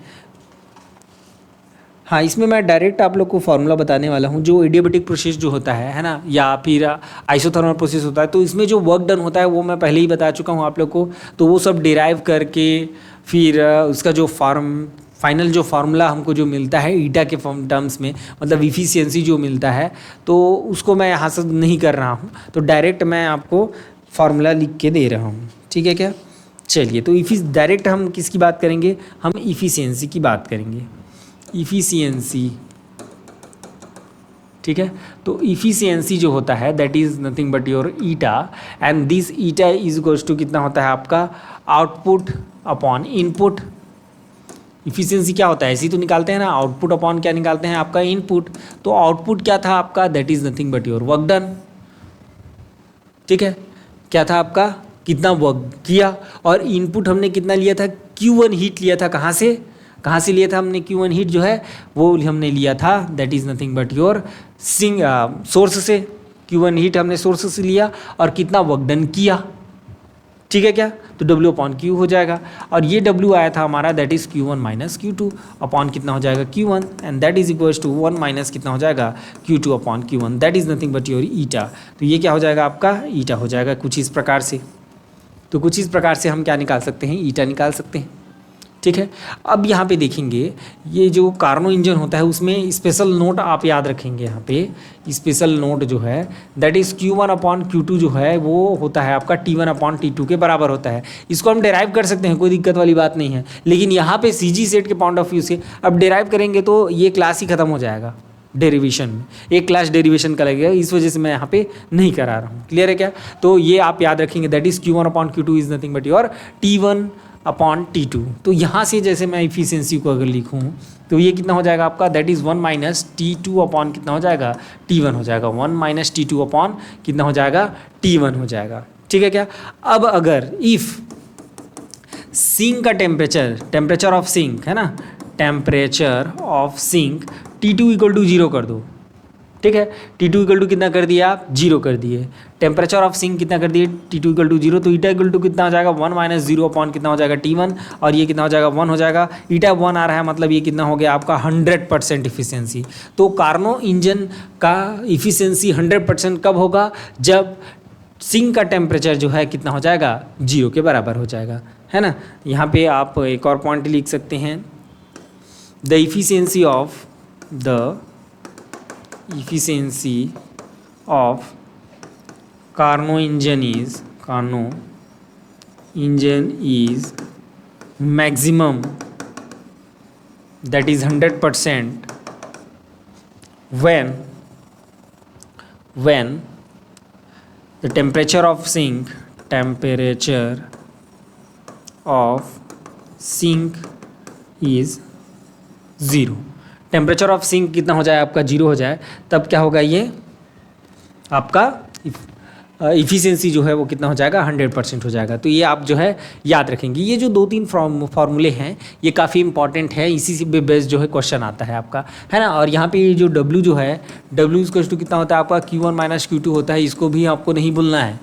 हाँ, इसमें मैं डायरेक्ट आप लोग को फॉर्मूला बताने वाला हूँ। जो एडियाबेटिक प्रोसेस जो होता है ना, या फिर आइसोथर्मल प्रोसेस होता है, तो इसमें जो वर्क डन होता है वो मैं पहले ही बता चुका हूँ आप लोग को। तो वो सब डिराइव करके फिर उसका जो फाइनल जो फार्मूला हमको जो मिलता है ईटा के टर्म्स में, मतलब इफिशियंसी जो मिलता है, तो उसको मैं यहाँ से नहीं कर रहा हूँ, तो डायरेक्ट मैं आपको फार्मूला लिख के दे रहा हूँ। ठीक है क्या? चलिए, तो डायरेक्ट हम किसकी बात करेंगे, हम इफिशियंसी की बात करेंगे, इफिशियंसी। ठीक है, तो इफिशियंसी जो होता है that is nothing but your eta, and this eta is equals to कितना होता है आपका, आउटपुट अपॉन इनपुट। इफिशियंसी क्या होता है, ऐसे ही तो निकालते हैं ना, आउटपुट अपॉन क्या निकालते हैं आपका, इनपुट। तो आउटपुट क्या था आपका, that is nothing but your work done. ठीक है, क्या था आपका, कितना वर्क किया। और इनपुट हमने कितना लिया था, Q1 हीट लिया था। कहाँ से लिया था हमने Q1 हीट जो है, वो हमने लिया था that is nothing but your source से। Q1 हीट हमने सोर्स से लिया और कितना वर्क डन किया। ठीक है क्या? तो W अपॉन Q हो जाएगा। और ये W आया था हमारा, that is Q1 minus Q2 upon कितना हो जाएगा, Q1, and that is equals to 1 minus कितना हो जाएगा, Q2 upon Q1, that is nothing but your eta. तो ये क्या हो जाएगा आपका, ईटा हो जाएगा कुछ इस प्रकार से। तो कुछ इस प्रकार से हम क्या निकाल सकते हैं, ईटा निकाल सकते हैं। ठीक है, अब यहाँ पे देखेंगे ये जो कार्नो इंजन होता है उसमें स्पेशल नोट आप याद रखेंगे। यहाँ पे स्पेशल नोट जो है that is Q1 upon Q2 जो है वो होता है आपका T1 अपॉन T2 के बराबर होता है। इसको हम डेराइव कर सकते हैं, कोई दिक्कत वाली बात नहीं है। लेकिन यहाँ पे CG सेट के पॉइंट ऑफ व्यू से अब डेराइव करेंगे तो ये क्लास ही ख़त्म हो जाएगा। डेरिवेशन में, एक क्लास डेरिवेशन का लगेगा, इस वजह से मैं यहाँ पे नहीं करा रहा हूँ। क्लियर है क्या? तो ये आप याद रखेंगे, that is Q1/Q2 is nothing but your T1/T2। तो यहाँ से जैसे मैं इफिशियंसी को अगर लिखूँ तो ये कितना हो जाएगा आपका, दैट इज़ 1 - T2 अपॉन कितना हो जाएगा, T1 हो जाएगा। 1 - T2 अपॉन कितना हो जाएगा, T1 हो जाएगा। ठीक है क्या? अब अगर इफ़ सिंक का टेम्परेचर ऑफ सिंक है ना, टेम्परेचर ऑफ सिंक T2 = 0 कर दो। ठीक है, T2 = कितना कर दिया आप, 0 कर दिए। टेम्परेचर ऑफ सिंक कितना कर दिए, T2 = 0, तो ईटा = कितना हो जाएगा, 1 - 0 अपॉन कितना हो जाएगा, T1, और ये कितना हो जाएगा, 1 हो जाएगा। ईटा 1 आ रहा है, मतलब ये कितना हो गया आपका 100% इफिशियंसी। तो कार्नो इंजन का इफिशियंसी 100% कब होगा, जब सिंक का टेम्परेचर जो है कितना हो जाएगा, 0 के बराबर हो जाएगा, है ना। यहाँ पे आप एक और पॉइंट लिख सकते हैं, the efficiency of Carnot engine is maximum, that is 100% when the temperature of sink is 0। टेम्परेचर ऑफ सिंक कितना हो जाए आपका, 0 हो जाए, तब क्या होगा, ये आपका इफ़िशियंसी जो है वो कितना हो जाएगा, 100% हो जाएगा। तो ये आप जो है याद रखेंगे। ये जो 2-3 फॉर्मूले हैं ये काफ़ी इंपॉर्टेंट है, इसी से बेस जो है क्वेश्चन आता है आपका, है ना। और यहाँ पे ये जो W जो है, W कितना होता है आपका, Q1 - Q2 होता है, इसको भी आपको नहीं भूलना है।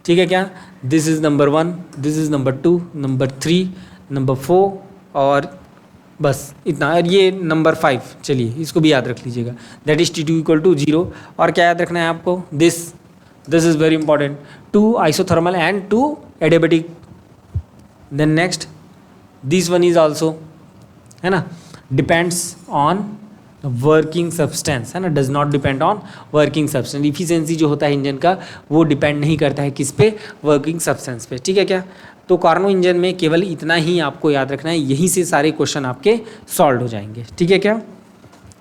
ठीक है क्या, this is number 1, this is number 2, number 3, number 4, और बस इतना। और ये नंबर 5, चलिए इसको भी याद रख लीजिएगा, दैट इज T2 = 0। और क्या याद रखना है आपको, this is very important, 2 isothermal and 2 adiabatic। Then next this one is also, है ना, डिपेंड्स ऑन वर्किंग सब्सटेंस, है ना, does not depend on working substance. Efficiency जो होता है इंजन का वो डिपेंड नहीं करता है किस पे, वर्किंग सब्सटेंस पे। ठीक है क्या, तो कार्नो इंजन में केवल इतना ही आपको याद रखना है, यहीं से सारे क्वेश्चन आपके सॉल्व हो जाएंगे। ठीक है क्या,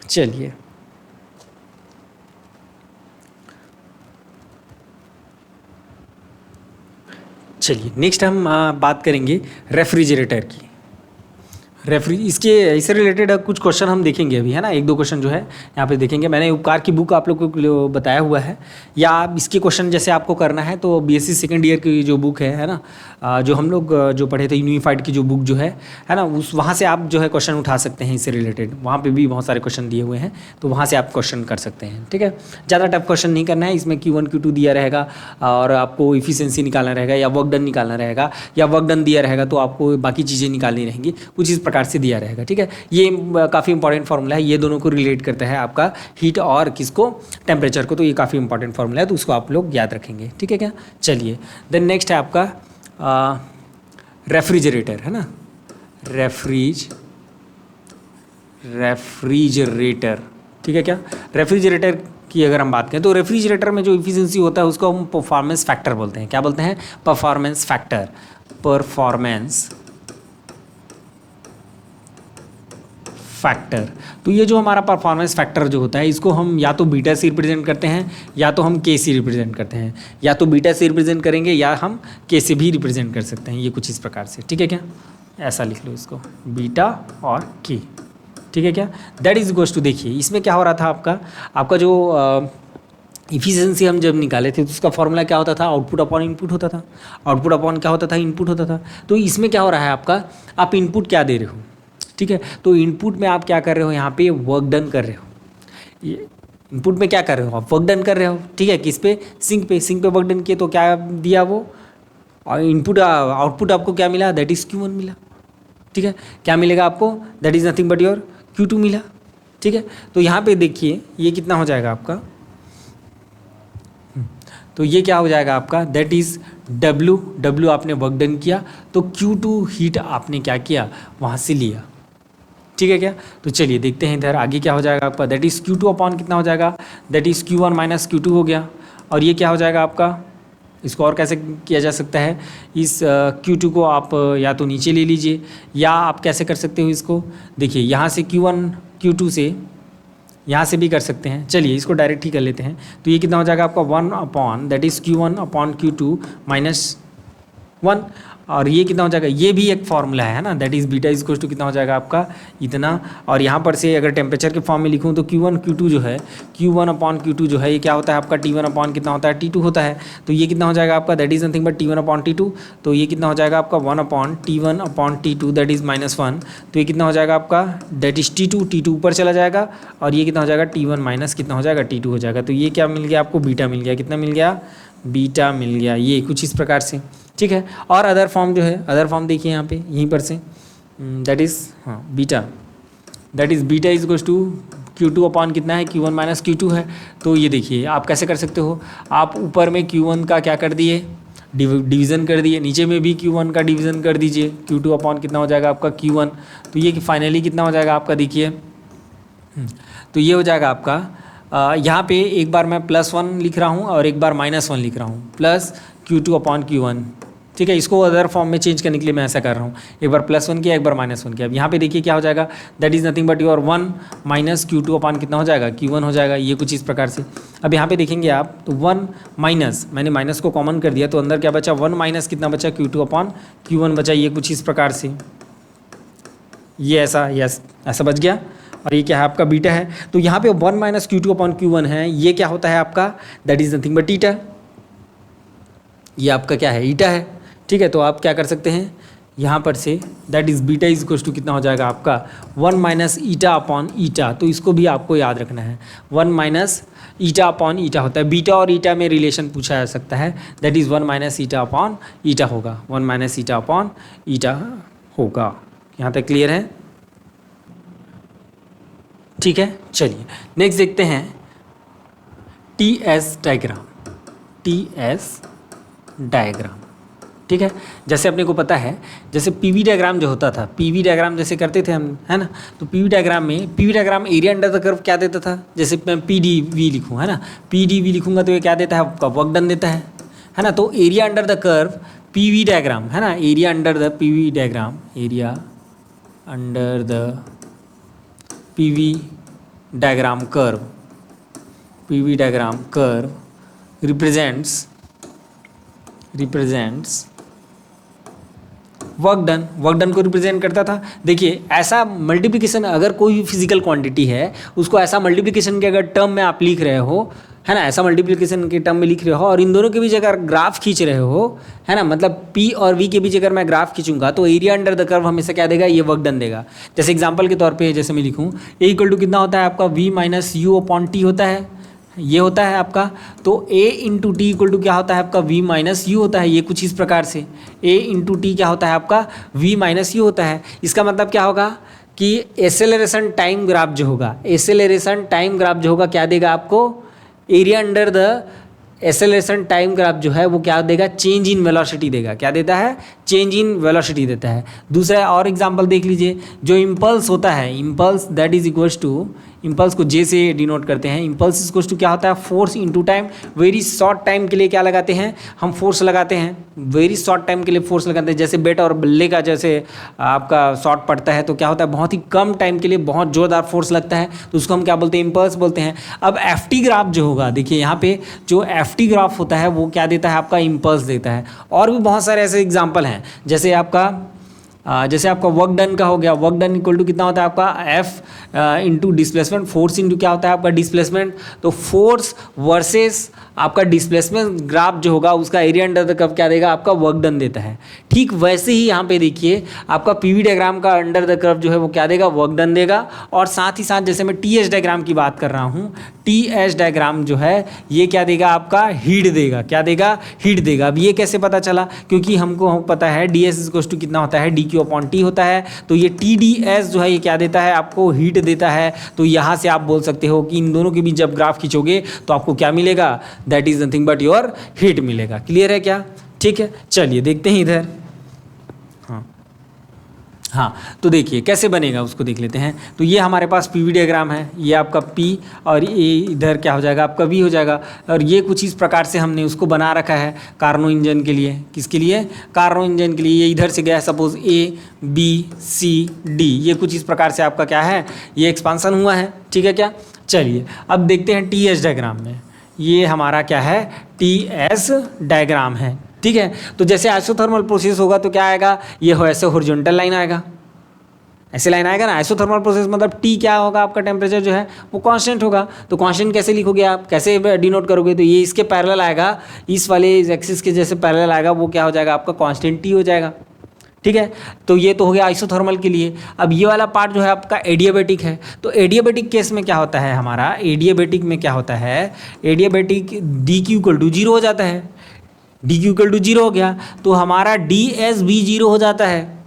चलिए नेक्स्ट हम बात करेंगे रेफ्रिजरेटर की। इससे रिलेटेड कुछ क्वेश्चन हम देखेंगे अभी, है ना, 1-2 क्वेश्चन जो है यहाँ पे देखेंगे। मैंने उपकार की बुक आप लोगों को बताया हुआ है, या इसके क्वेश्चन जैसे आपको करना है तो BSc सेकेंड ईयर की जो बुक है ना, जो हम लोग जो पढ़े थे यूनिफाइड की जो बुक जो है ना, वहाँ से आप जो है क्वेश्चन उठा सकते हैं इससे रिलेटेड। वहाँ पर भी बहुत सारे क्वेश्चन दिए हुए हैं, तो वहाँ से आप क्वेश्चन कर सकते हैं। ठीक है, ज़्यादा टफ क्वेश्चन नहीं करना है इसमें। Q1 Q2 दिया रहेगा और आपको इफिशियंसी निकालना रहेगा, या वर्क डन निकालना रहेगा, या वर्क डन दिया रहेगा तो आपको बाकी चीज़ें निकालनी रहेंगी, कुछ इस प्रकार से दिया रहेगा। ठीक है, ये काफ़ी इंपॉर्टेंट फार्मूला है, ये दोनों को रिलेट करता है आपका हीट और किसको, टेम्परेचर को। तो ये काफ़ी इंपॉर्टेंट फार्मूला है, तो उसको आप लोग याद रखेंगे। ठीक है क्या, चलिए देन नेक्स्ट है आपका रेफ्रिजरेटर, है ना, रेफ्रिजरेटर। ठीक है क्या, रेफ्रिजरेटर की अगर हम बात करें तो रेफ्रिजरेटर में जो इफिशियंसी होता है उसको हम परफॉर्मेंस फैक्टर बोलते हैं। क्या बोलते हैं, परफॉर्मेंस फैक्टर। तो ये जो हमारा परफॉर्मेंस फैक्टर जो होता है, इसको हम या तो बीटा से रिप्रेजेंट करते हैं, या तो हम के से रिप्रेजेंट करते हैं। या तो बीटा से रिप्रेजेंट करेंगे, या हम के से भी रिप्रेजेंट कर सकते हैं। ये कुछ इस प्रकार से। ठीक है क्या, ऐसा लिख लो इसको, बीटा और के। ठीक है क्या, दैट इज गोज टू, देखिए इसमें क्या हो रहा था, आपका जो इफिशियंसी हम जब निकाले थे तो उसका फॉर्मूला क्या होता था, आउटपुट अपॉन इनपुट होता था। आउटपुट अपॉन क्या होता था, इनपुट होता था। तो इसमें क्या हो रहा है आपका, आप इनपुट क्या दे रहे हो। ठीक है, तो इनपुट में आप क्या कर रहे हो, यहाँ पे वर्क डन कर रहे हो। ये इनपुट में क्या कर रहे हो, आप वर्क डन कर रहे हो। ठीक है, किस पे, सिंक पे वर्क डन किए तो क्या दिया वो, और इनपुट आउटपुट आपको क्या मिला, दैट इज़ Q1 मिला। ठीक है, क्या मिलेगा आपको, that is nothing but your Q2 मिला। ठीक है, तो यहाँ पे देखिए ये कितना हो जाएगा आपका, तो ये क्या हो जाएगा आपका, दैट इज़ W आपने वर्क डन किया, तो Q2 हीट आपने क्या किया, वहाँ से लिया। ठीक है क्या, तो चलिए देखते हैं इधर आगे क्या हो जाएगा आपका, दैट इज़ Q2 अपॉन कितना हो जाएगा, दैट इज़ Q1 - Q2 हो गया। और ये क्या हो जाएगा आपका, इसको और कैसे किया जा सकता है, इस Q2 को आप या तो नीचे ले लीजिए, या आप कैसे कर सकते हो इसको, देखिए यहाँ से Q1 Q2 से यहाँ से भी कर सकते हैं। चलिए इसको डायरेक्ट ही कर लेते हैं। तो ये कितना हो जाएगा आपका 1 दैट इज़ Q1/Q2 -1, और ये कितना हो जाएगा, ये भी एक फॉर्मूला है ना, that is beta is equal to कितना हो जाएगा आपका इतना। और यहाँ पर से अगर टेम्परेचर के फॉर्म में लिखूँ तो Q1/Q2 जो है, Q1/Q2 जो है ये क्या होता है आपका T1 कितना होता है T2 होता है। तो ये कितना हो जाएगा आपका, that is nothing but T1/T2। तो ये कितना हो जाएगा आपका 1/T1/T2 दैट इज़ -1। तो ये कितना हो जाएगा आपका, दैट इज़ T2 ऊपर चला जाएगा, और ये कितना हो जाएगा T1 माइनस कितना हो जाएगा T2 हो जाएगा। तो ये क्या मिल गया आपको, बीटा मिल गया। कितना मिल गया, बीटा मिल गया। ये कुछ इस प्रकार से, ठीक है। और अदर फॉर्म जो है, अदर फॉर्म देखिए यहाँ पे यहीं पर से, that is beta, that is beta is equals to Q2 कितना है Q1 - Q2 है। तो ये देखिए आप कैसे कर सकते हो, आप ऊपर में Q1 का क्या कर दिए, डिवीज़न कर दिए, नीचे में भी Q1 का डिवीज़न कर दीजिए, Q2 कितना हो जाएगा आपका Q1। तो ये फाइनली कितना हो जाएगा आपका, देखिए तो ये हो जाएगा आपका यहाँ पे एक बार मैं +1 लिख रहा हूँ और एक बार -1 लिख रहा हूँ, प्लस Q2/Q1, ठीक है। इसको अदर फॉर्म में चेंज करने के लिए मैं ऐसा कर रहा हूँ, एक बार +1 किया एक बार -1 किया। अब यहाँ पे देखिए क्या हो जाएगा, that is nothing but your 1 - Q2 कितना हो जाएगा Q1 हो जाएगा। ये कुछ इस प्रकार से। अब यहाँ पे देखेंगे आप तो 1 माइनस, मैंने माइनस को कॉमन कर दिया तो अंदर क्या बचा, 1 माइनस कितना बचा Q2/Q1 बचा। ये कुछ इस प्रकार से, ये ऐसा, यस ऐसा बच गया। और ये क्या है आपका बीटा है। तो यहाँ पे 1 - Q2/Q1 है, ये क्या होता है आपका, दैट इज़ नथिंग बट ईटा। ये आपका क्या है, ईटा है, ठीक है। तो आप क्या कर सकते हैं यहाँ पर से, that is beta is equals to कितना हो जाएगा आपका 1 - ईटा/ईटा। तो इसको भी आपको याद रखना है, 1 - ईटा/ईटा होता है। बीटा और ईटा में रिलेशन पूछा जा सकता है, दैट इज़ 1 - ईटा/ईटा होगा, 1 - ईटा/ईटा होगा। यहाँ तक क्लियर है, ठीक है। चलिए नेक्स्ट देखते हैं TS डायग्राम, TS डायग्राम, ठीक है। जैसे अपने को पता है, जैसे PV डायग्राम जो होता था, PV डायग्राम जैसे करते थे हम, है ना। तो PV डायग्राम में, PV diagram area under the curve क्या देता था, जैसे मैं PdV लिखूँ, है ना, PdV लिखूँगा तो ये क्या देता है आपका, वर्क डन देता है ना। तो area under the curve PV diagram, है ना, area under the PV diagram, area under the PV diagram curve, PV diagram curve represents work done को रिप्रेजेंट करता था। देखिए ऐसा मल्टीप्लिकेशन, अगर कोई भी फिजिकल क्वांटिटी है उसको ऐसा मल्टीप्लिकेशन के अगर टर्म में आप लिख रहे हो, है ना, ऐसा मल्टीप्लिकेशन के टर्म में लिख रहे हो और इन दोनों के बीच अगर ग्राफ खींच रहे हो, है ना, मतलब P और V के बीच अगर मैं ग्राफ खींचूंगा तो एरिया अंडर द कर्व हमेशा क्या देगा, ये वर्क डन देगा। जैसे एग्जांपल के तौर पे जैसे मैं लिखूँ A इक्वल टू कितना होता है आपका V - U/T होता है, ये होता है आपका। तो A × T इक्वल टू क्या होता है आपका V - U होता है। ये कुछ इस प्रकार से A × T क्या होता है आपका V - U होता है। इसका मतलब क्या होगा कि एसेलरेशन टाइम ग्राफ जो होगा, एसेलरेशन टाइम ग्राफ जो होगा क्या देगा आपको, area under the acceleration time graph जो है वो क्या देगा, चेंज इन वेलोसिटी देगा। क्या देता है, चेंज इन वेलोसिटी देता है। दूसरा और एग्जांपल देख लीजिए, जो इम्पल्स होता है, impulse that is equals to, impulse को जे से डिनोट करते हैं, इम्पल्स इक्वल्स टू क्या होता है, force into time. Very short time के लिए क्या लगाते हैं हम, फोर्स लगाते हैं, वेरी शॉर्ट टाइम के लिए फोर्स लगाते हैं। जैसे बैट और बल्ले का जैसे आपका शॉट पड़ता है तो क्या होता है, बहुत ही कम टाइम के लिए बहुत ज़ोरदार फोर्स लगता है, तो उसको हम क्या बोलते हैं, इम्पल्स बोलते हैं। अब FT ग्राफ जो होगा, देखिए यहाँ पे जो FT ग्राफ होता है वो क्या देता है आपका, इम्पल्स देता है। और भी बहुत सारे ऐसे एग्जाम्पल हैं, जैसे आपका वर्क डन का हो गया, वर्क डन इक्वल टू कितना होता है आपका F into displacement, force into क्या होता है आपका डिस्प्लेसमेंट। तो फोर्स वर्सेस आपका डिस्प्लेसमेंट ग्राफ जो होगा उसका एरिया अंडर द कर्व क्या देगा आपका, वर्क डन देता है। ठीक वैसे ही यहाँ पे देखिए आपका PV डायग्राम का अंडर द कर्व जो है वो क्या देगा, वर्क डन देगा। और साथ ही साथ जैसे मैं TS डायग्राम की बात कर रहा हूँ, TS डायग्राम जो है ये क्या देगा आपका, हीट देगा। क्या देगा, हीट देगा। अब ये कैसे पता चला, क्योंकि हमको पता है DS इक्वल्स टू कितना होता है, dQ/T होता है। तो ये TdS जो है ये क्या देता है आपको, हीट देता है। तो यहाँ से आप बोल सकते हो कि इन दोनों के बीच जब ग्राफ खींचोगे तो आपको क्या मिलेगा, that is nothing but your heat मिलेगा। क्लियर है क्या, ठीक है। चलिए देखते हैं इधर, हाँ तो देखिए कैसे बनेगा उसको देख लेते हैं। तो ये हमारे पास PV डायग्राम है, ये आपका P और ये इधर क्या हो जाएगा आपका V हो जाएगा। और ये कुछ इस प्रकार से हमने उसको बना रखा है कार्नो इंजन के लिए। किसके लिए, कार्नो इंजन के लिए। ये इधर से गया suppose A B C D, ये कुछ इस प्रकार से आपका क्या है, ये एक्सपांसन हुआ है, ठीक है क्या। चलिए अब देखते हैं टी एस डायग्राम में। ये हमारा क्या है, टी एस डायग्राम है, ठीक है। तो जैसे आइसोथर्मल प्रोसेस होगा तो क्या आएगा, ये हो ऐसे हॉरिजॉन्टल लाइन आएगा, ऐसे लाइन आएगा ना। आइसोथर्मल प्रोसेस मतलब टी क्या होगा, आपका टेम्परेचर जो है वो कांस्टेंट होगा। तो कांस्टेंट कैसे लिखोगे आप, कैसे डिनोट करोगे, तो ये इसके पैरेलल आएगा, इस वाले एक्सिस के जैसे पैरेलल आएगा, वो क्या हो जाएगा आपका कांस्टेंट टी हो जाएगा, ठीक है। तो ये तो हो गया आइसोथर्मल के लिए। अब ये वाला पार्ट जो है आपका एडियाबेटिक है। तो एडियाबेटिक केस में क्या होता है हमारा, एडियाबेटिक में क्या होता है, adiabatic D Q equal to zero हो जाता है। D Q equal to zero हो गया तो हमारा डी एस भी जीरो हो जाता है,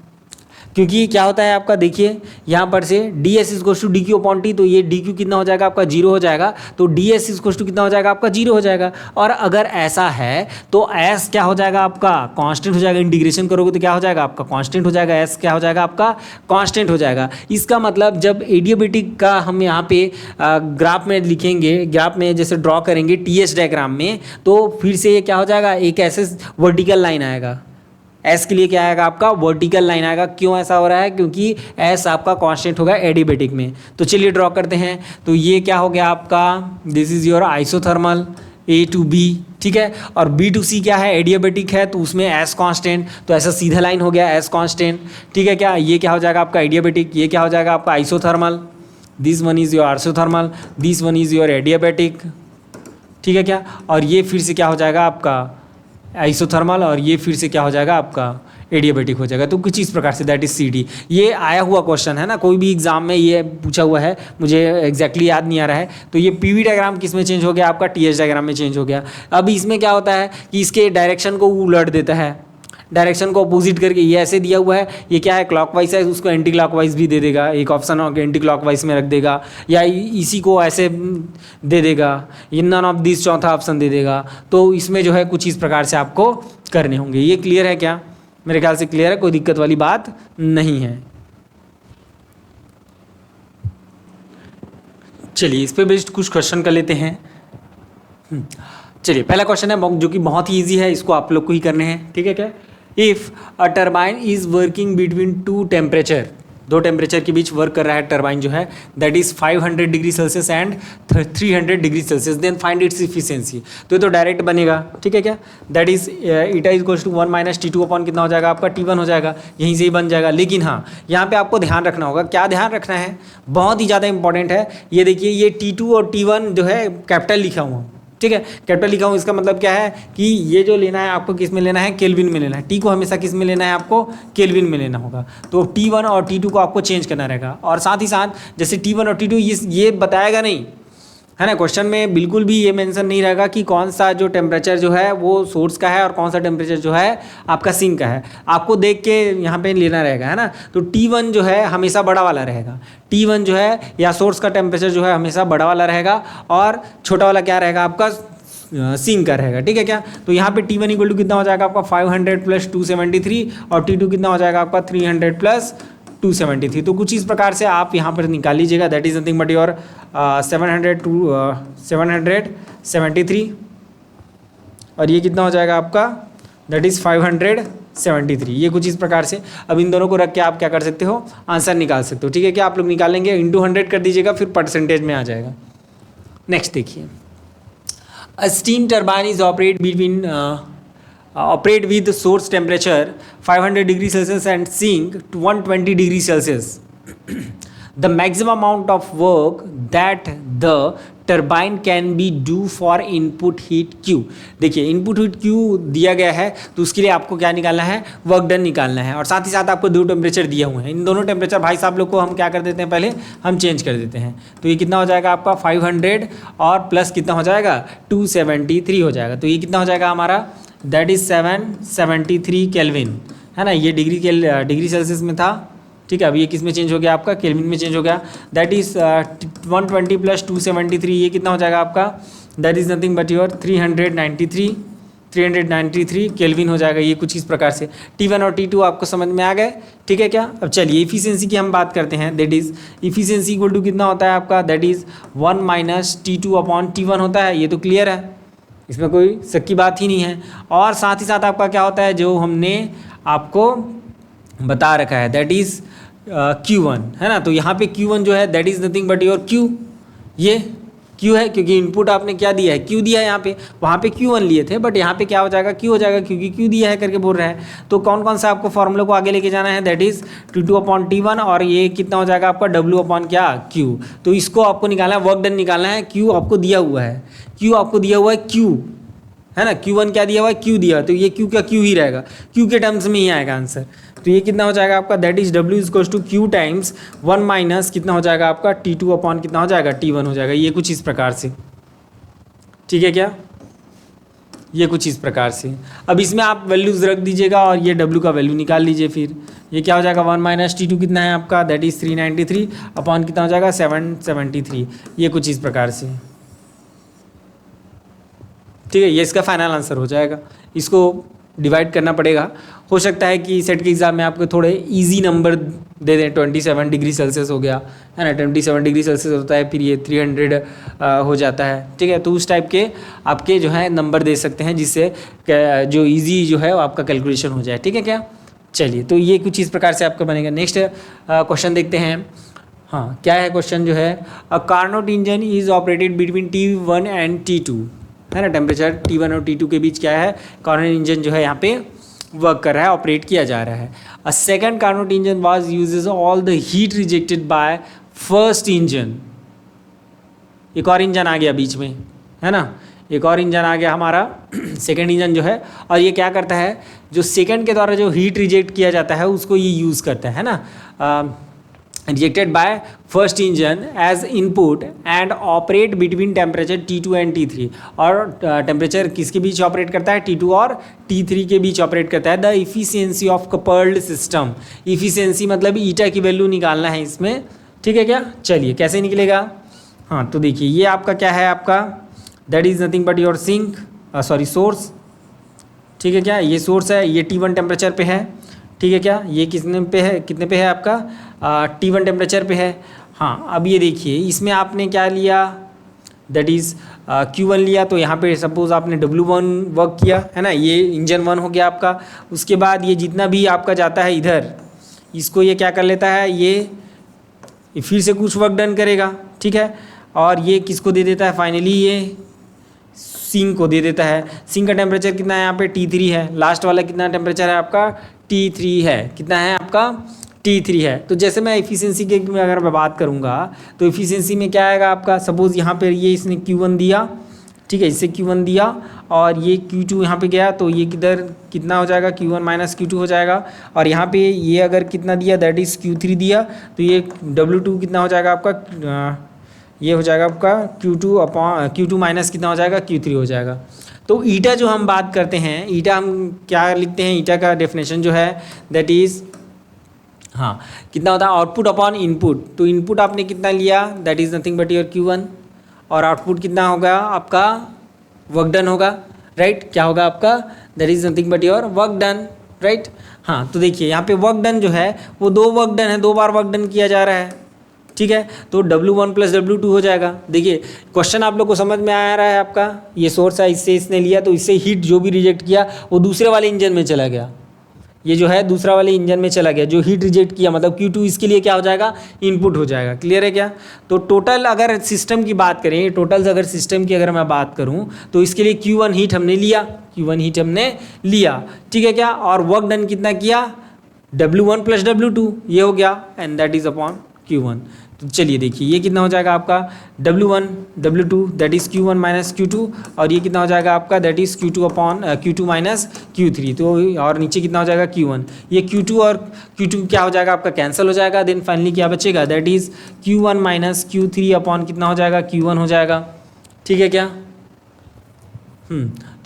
क्योंकि क्या होता है आपका, देखिए यहाँ पर से D S is to D Q upon T, तो ये डी क्यू कितना हो जाएगा आपका, जीरो हो जाएगा। तो डी एस इज टू कितना हो जाएगा आपका, जीरो हो जाएगा। और अगर ऐसा है तो एस क्या हो जाएगा आपका, कांस्टेंट हो जाएगा। इंटीग्रेशन करोगे तो क्या हो जाएगा आपका, कांस्टेंट हो जाएगा। एस क्या हो जाएगा आपका, कांस्टेंट हो जाएगा। इसका मतलब जब एडियाबेटिक का हम यहाँ पे ग्राफ में लिखेंगे, ग्राफ में जैसे ड्रॉ करेंगे टी एस डायग्राम में, तो फिर से ये क्या हो जाएगा, एक ऐसे वर्टिकल लाइन आएगा। एस के लिए क्या आएगा आपका, वर्टिकल लाइन आएगा। क्यों ऐसा हो रहा है, क्योंकि एस आपका कांस्टेंट होगा एडियाबेटिक में। तो चलिए ड्रॉ करते हैं। तो ये क्या हो गया आपका, this is your isothermal A to B, ठीक है। और बी टू सी क्या है, एडियाबेटिक है, तो उसमें एस कांस्टेंट, तो ऐसा सीधा लाइन हो गया एस कांस्टेंट, ठीक है। क्या ये क्या हो जाएगा आपका एडियाबेटिक, ये क्या हो जाएगा आपका isothermal, this one is your isothermal, this one is your adiabatic, ठीक है क्या। और ये फिर से क्या हो जाएगा आपका आइसोथर्मल, और ये फिर से क्या हो जाएगा आपका एडियाबेटिक हो जाएगा। तो कुछ इस प्रकार से, दैट इज सी डी। ये आया हुआ क्वेश्चन है ना, कोई भी एग्जाम में ये पूछा हुआ है, मुझे एग्जैक्टली याद नहीं आ रहा है। तो ये पी वी डायग्राम किस में चेंज हो गया आपका, टी एस डायग्राम में चेंज हो गया। अब इसमें क्या होता है कि इसके डायरेक्शन को उलट देता है, डायरेक्शन को अपोजिट करके, ये ऐसे दिया हुआ है, ये क्या है क्लॉकवाइज है, उसको एंटी क्लॉकवाइज भी दे देगा, एक ऑप्शन एंटी क्लॉकवाइज में रख देगा, या इसी को ऐसे दे देगा, ये नन ऑफ दिस चौथा ऑप्शन दे देगा। तो इसमें जो है कुछ इस प्रकार से आपको करने होंगे। ये क्लियर है क्या, मेरे ख्याल से क्लियर है, कोई दिक्कत वाली बात नहीं है। चलिए इस पे बेस्ड कुछ क्वेश्चन कर लेते हैं। चलिए पहला क्वेश्चन है जो कि बहुत ही ईजी है, इसको आप लोग को ही करने हैं, ठीक है क्या। If a turbine is working between two temperature, दो टेम्परेचर के बीच वर्क कर रहा है टर्बाइन जो है, that is 500 degree Celsius and 300 degree Celsius, then find its efficiency. तो ये तो डायरेक्ट बनेगा, ठीक है क्या। That is eta is equals to 1 minus T2 upon कितना हो जाएगा आपका T1 हो जाएगा, यहीं से ही बन जाएगा। लेकिन हाँ यहाँ पे आपको ध्यान रखना होगा, क्या ध्यान रखना है, बहुत ही ज़्यादा इंपॉर्टेंट है। ये देखिए ये T2 और T1 जो है कैपिटल लिखा हुआ, ठीक है, कैपिटल लिखा हूँ। इसका मतलब क्या है कि ये जो लेना है आपको किस में लेना है, केल्विन में लेना है। टी को हमेशा किस में लेना है, आपको केल्विन में लेना होगा। तो T1 और T2 को आपको चेंज करना रहेगा। और साथ ही साथ जैसे T1 और T2 ये बताएगा नहीं है ना, क्वेश्चन में बिल्कुल भी ये मेंशन नहीं रहेगा कि कौन सा जो टेम्परेचर जो है वो सोर्स का है और कौन सा टेम्परेचर जो है आपका सिंक का है। आपको देख के यहाँ पे लेना रहेगा, है ना। तो T1 जो है हमेशा बड़ा वाला रहेगा, T1 जो है या सोर्स का टेम्परेचर जो है हमेशा बड़ा वाला रहेगा, और छोटा वाला क्या रहेगा आपका सिंक का रहेगा, ठीक है क्या। तो यहाँ पे T1 इक्वल टू कितना हो जाएगा आपका 500 प्लस 273, और T2 कितना हो जाएगा आपका 300 प्लस 273। तो कुछ इस प्रकार से आप यहाँ पर निकाल लीजिएगा, that is nothing but your 773, और ये कितना हो जाएगा आपका, दैट इज 573। ये कुछ इस प्रकार से अब इन दोनों को रख के आप क्या कर सकते हो, आंसर निकाल सकते हो, ठीक है क्या। आप लोग निकालेंगे इंटू 100 कर दीजिएगा, फिर परसेंटेज में आ जाएगा। नेक्स्ट देखिए, a steam turbine is operate with source temperature 500 degree Celsius and sink to 120 degree Celsius. The maximum amount of work that the turbine can be do for input heat Q. देखिए input heat Q दिया गया है, तो उसके लिए आपको क्या निकालना है, वर्क डन निकालना है। और साथ ही साथ आपको दो टेम्परेचर दिए हुए हैं, इन दोनों टेम्परेचर भाई साहब लोग को हम क्या कर देते हैं, पहले हम चेंज कर देते हैं। तो ये कितना हो जाएगा आपका 500 और प्लस कितना हो जाएगा 273 हो जाएगा। तो ये कितना हो जाएगा हमारा, दैट इज 773 केल्विन, है ना। ये डिग्री सेल्सियस में था, ठीक है। अब ये किस में चेंज हो गया आपका, केल्विन में चेंज हो गया। दैट इज 120 प्लस 273, ये कितना हो जाएगा आपका, that is nothing but your 393 kelvin हो जाएगा। ये कुछ इस प्रकार से T1 और T2 आपको समझ में आ गए, ठीक है क्या। अब चलिए इफिशियंसी की हम बात करते हैं, that is efficiency equal to कितना होता है आपका, that is 1 minus T2 upon T1 होता है। ये तो क्लियर है, इसमें कोई शक की बात ही नहीं है। और साथ ही साथ आपका क्या होता है, जो हमने आपको बता रखा है, दैट इज़ Q1, है ना। तो यहाँ पे Q1 जो है that is nothing but your Q, ये Q है क्योंकि इनपुट आपने क्या दिया है, Q दिया है यहाँ पे, वहाँ पे Q1 लिए थे बट यहाँ पे क्या हो जाएगा, Q हो जाएगा क्योंकि Q दिया है करके बोल रहा है। तो कौन कौन सा आपको फॉर्मूला को आगे लेके जाना है, दैट इज T2/T1 और ये कितना हो जाएगा आपका W/Q। तो इसको आपको निकालना है, वर्क डन निकालना है। Q आपको दिया हुआ है, Q आपको दिया हुआ है Q है ना, Q1 क्या दिया हुआ है, Q दिया, तो ये Q का Q ही रहेगा, Q के टर्म्स में ही आएगा आंसर। तो ये कितना हो जाएगा आपका, that is W is to Q times 1 minus कितना हो जाएगा आपका T2 कितना हो जाएगा T1 हो जाएगा। ये कुछ इस प्रकार से, ठीक है क्या, ये कुछ इस प्रकार से। अब इसमें आप वैल्यूज रख दीजिएगा और ये W का वैल्यू निकाल लीजिए। फिर ये क्या हो जाएगा 1 माइनस T2 कितना है आपका, दैट इज 393 अपॉन कितना हो जाएगा 773। ये कुछ इस प्रकार से, ठीक है। ये इसका फाइनल आंसर हो जाएगा। इसको डिवाइड करना पड़ेगा। हो सकता है कि सेट के एग्जाम में आपको थोड़े इजी नंबर दे दें, 27 डिग्री सेल्सियस हो गया है ना, 27 डिग्री सेल्सियस होता है, फिर ये 300 हो जाता है, ठीक है। तो उस टाइप के आपके जो है नंबर दे सकते हैं जिससे जो इजी जो है वो आपका कैलकुलेशन हो जाए, ठीक है क्या। चलिए, तो ये कुछ इस प्रकार से आपका बनेगा। नेक्स्ट क्वेश्चन देखते हैं। हाँ, क्या है क्वेश्चन जो है, a Carnot engine is operated between T1 and T2 है ना, टेम्परेचर T1 और T2 के बीच क्या है, कार्नोट इंजन जो है यहाँ पे वर्क कर रहा है, ऑपरेट किया जा रहा है। A second Carnot engine was uses all the heat rejected by first engine. एक और इंजन आ गया बीच में है ना, एक और इंजन आ गया हमारा सेकंड इंजन जो है, और ये क्या करता है, जो सेकंड के द्वारा जो हीट रिजेक्ट किया जाता है उसको ये यूज़ करता है ना, rejected by first engine as input and operate between temperature T2 and T3। और टेम्परेचर किसके बीच ऑपरेट करता है, T2 और T3 के बीच ऑपरेट करता है। The efficiency of coupled system, efficiency मतलब ईटा की वैल्यू निकालना है इसमें, ठीक है क्या। चलिए, कैसे निकलेगा। हाँ, तो देखिए ये आपका क्या है, आपका that is nothing but your sink source, ठीक है क्या। ये सोर्स है, ये T1 टेम्परेचर पे है, ठीक है क्या। ये कितने पे है, कितने पे है आपका T1 टेम्परेचर पे है। हाँ, अब ये देखिए इसमें आपने क्या लिया, दैट इज़ Q1 लिया, तो यहाँ पे सपोज आपने W1 वर्क किया है ना, ये इंजन 1 हो गया आपका। उसके बाद ये जितना भी आपका जाता है इधर, इसको ये क्या कर लेता है, ये फिर से कुछ वर्क डन करेगा, ठीक है। और ये किसको दे देता है, फाइनली ये सिंक को दे देता है। सिंक का टेम्परेचर कितना है यहाँ पे T3 है, लास्ट वाला कितना टेम्परेचर है आपका T3 है, कितना है आपका T3 है। तो जैसे मैं इफ़िशियंसी के में अगर मैं बात करूँगा तो इफ़िशियंसी में क्या आएगा आपका, सपोज़ यहाँ पे ये इसने Q1 दिया, ठीक है, इससे Q1 दिया और ये Q2 यहाँ पे गया, तो ये किधर कितना हो जाएगा, Q1 माइनस Q2 हो जाएगा। और यहाँ पे ये अगर कितना दिया, दैट इज़ Q3 दिया, तो ये W2 कितना हो जाएगा आपका, ये हो जाएगा आपका Q2 माइनस कितना हो जाएगा, Q3 हो जाएगा। तो ईटा जो हम बात करते हैं, ईटा हम क्या लिखते हैं, ईटा का डेफिनेशन जो है दैट इज़, हाँ, कितना होता है, आउटपुट अपॉन इनपुट। तो इनपुट आपने कितना लिया, that is nothing but your Q1, और आउटपुट कितना होगा आपका, वर्क डन होगा, राइट। क्या होगा आपका, that is nothing but your work done, right. हाँ, तो देखिए यहाँ पे वर्क डन जो है वो 2 वर्क डन है, 2 बार वर्क डन किया जा रहा है, ठीक है। तो W1 प्लस W2 हो जाएगा। देखिए क्वेश्चन आप लोग को समझ में आ रहा है आपका, ये सोर्स है, इससे इसने लिया, तो इससे हीट जो भी रिजेक्ट किया वो दूसरे वाले इंजन में चला गया, ये जो है दूसरा वाले इंजन में चला गया, जो हीट रिजेक्ट किया मतलब Q2 इसके लिए क्या हो जाएगा, इनपुट हो जाएगा। क्लियर है क्या। तो टोटल अगर सिस्टम की बात करें, टोटल अगर सिस्टम की अगर मैं बात करूं तो इसके लिए Q1 हीट हमने लिया, Q1 हीट हमने लिया, ठीक है क्या। और वर्क डन कितना किया, W1 प्लस W2 ये हो गया, and that is upon Q1। तो चलिए देखिए ये कितना हो जाएगा आपका W1 W2 that is Q1 minus Q2, और ये कितना हो जाएगा आपका, that is Q2 minus Q3। तो और नीचे कितना हो जाएगा Q1, ये Q2 और Q2 क्या हो जाएगा आपका, कैंसिल हो जाएगा। देन फाइनली क्या बचेगा, that is Q1 minus Q3 upon कितना हो जाएगा, Q1 हो जाएगा, ठीक है क्या।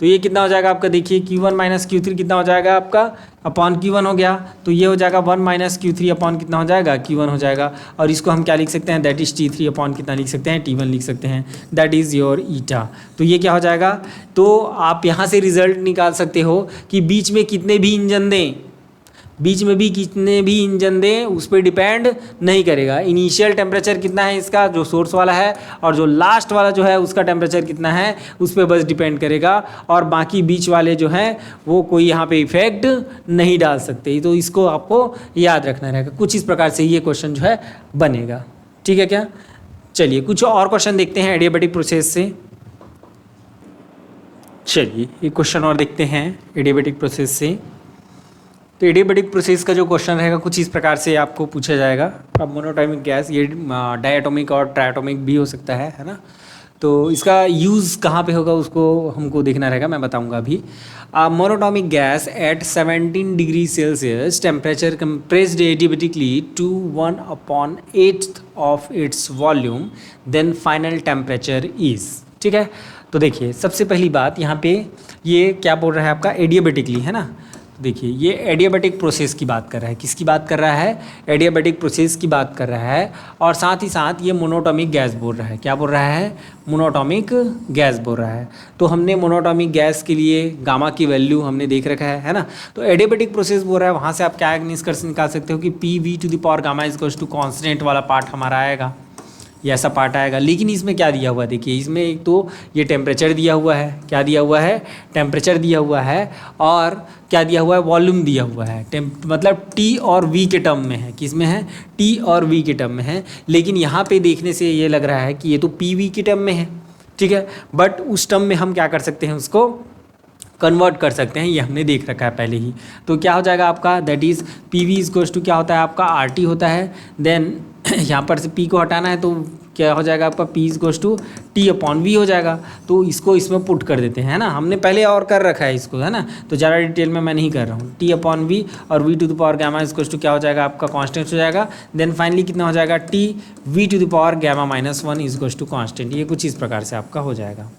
तो ये कितना हो जाएगा आपका, देखिए Q1 माइनस Q3 कितना हो जाएगा आपका, अपॉन Q1 हो गया। तो ये हो जाएगा 1 माइनस Q3 अपॉन कितना हो जाएगा, Q1 हो जाएगा। और इसको हम क्या लिख सकते हैं, दैट इज़ T3 अपॉन कितना लिख सकते हैं, T1 लिख सकते हैं, दैट इज़ योर ईटा। तो ये क्या हो जाएगा, तो आप यहाँ से रिजल्ट निकाल सकते हो कि बीच में कितने भी इंजन दें, बीच में भी कितने भी इंजन दें उस पर डिपेंड नहीं करेगा। इनिशियल टेम्परेचर कितना है इसका, जो सोर्स वाला है, और जो लास्ट वाला जो है उसका टेम्परेचर कितना है उस पर बस डिपेंड करेगा, और बाकी बीच वाले जो हैं वो कोई यहाँ पे इफेक्ट नहीं डाल सकते। तो इसको आपको याद रखना रहेगा। कुछ इस प्रकार से ये क्वेश्चन जो है बनेगा, ठीक है क्या। चलिए कुछ और क्वेश्चन देखते हैं एडियाबैटिक प्रोसेस से। चलिए एक क्वेश्चन और देखते हैं एडियाबैटिक प्रोसेस से। तो एडियाबैटिक प्रोसेस का जो क्वेश्चन रहेगा कुछ इस प्रकार से आपको पूछा जाएगा। अब मोनोटॉमिक गैस, ये डायटोमिक और ट्राइटोमिक भी हो सकता है ना। तो इसका यूज़ कहाँ पे होगा उसको हमको देखना रहेगा, मैं बताऊंगा अभी। Monatomic gas at 17 degree Celsius temperature compressed adiabatically to 1/8 of its volume, then final temperature is. ठीक है, तो देखिए सबसे पहली बात यहाँ पे ये क्या बोल रहा है आपका, एडियाबेटिकली, है ना। देखिए ये एडियाबैटिक प्रोसेस की बात कर रहा है। किसकी बात कर रहा है? एडियाबैटिक प्रोसेस की बात कर रहा है। और साथ ही साथ ये मोनोटॉमिक गैस बोल रहा है। क्या बोल रहा है? मोनोटॉमिक गैस बोल रहा है। तो हमने मोनोटॉमिक गैस के लिए गामा की वैल्यू हमने देख रखा है ना। तो एडियाबैटिक प्रोसेस बोल रहा है, वहाँ से आप क्या निष्कर्ष निकाल सकते हो कि PV⁴ gamma is to constant वाला पार्ट हमारा आएगा, ये ऐसा पार्ट आएगा। लेकिन इसमें क्या दिया हुआ है, देखिए इसमें एक तो ये टेम्परेचर दिया हुआ है। क्या दिया हुआ है? टेम्परेचर दिया हुआ है। और क्या दिया हुआ है? वॉल्यूम दिया हुआ है। मतलब T और V के टर्म में है। किस में है? T और V के टर्म में है। लेकिन यहाँ पे देखने से ये लग रहा है कि ये तो PV के टर्म में है। ठीक है, बट उस टर्म में हम क्या कर सकते हैं, उसको कन्वर्ट कर सकते हैं। ये हमने देख रखा है पहले ही। तो क्या हो जाएगा आपका, that is PV is to क्या होता है आपका, RT होता है। देन यहाँ पर से P को हटाना है तो क्या हो जाएगा आपका, P इज टू T/V हो जाएगा। तो इसको इसमें पुट कर देते हैं, है ना। हमने पहले और कर रखा है इसको, है ना, तो ज़्यादा डिटेल में मैं नहीं कर रहा हूँ। T/V और V⁴ गामा इज टू क्या हो जाएगा आपका, कॉन्स्टेंट हो जाएगा। देन फाइनली कितना हो जाएगा, T V⁴ gamma -1 is to constant. ये कुछ इस प्रकार से आपका हो जाएगा।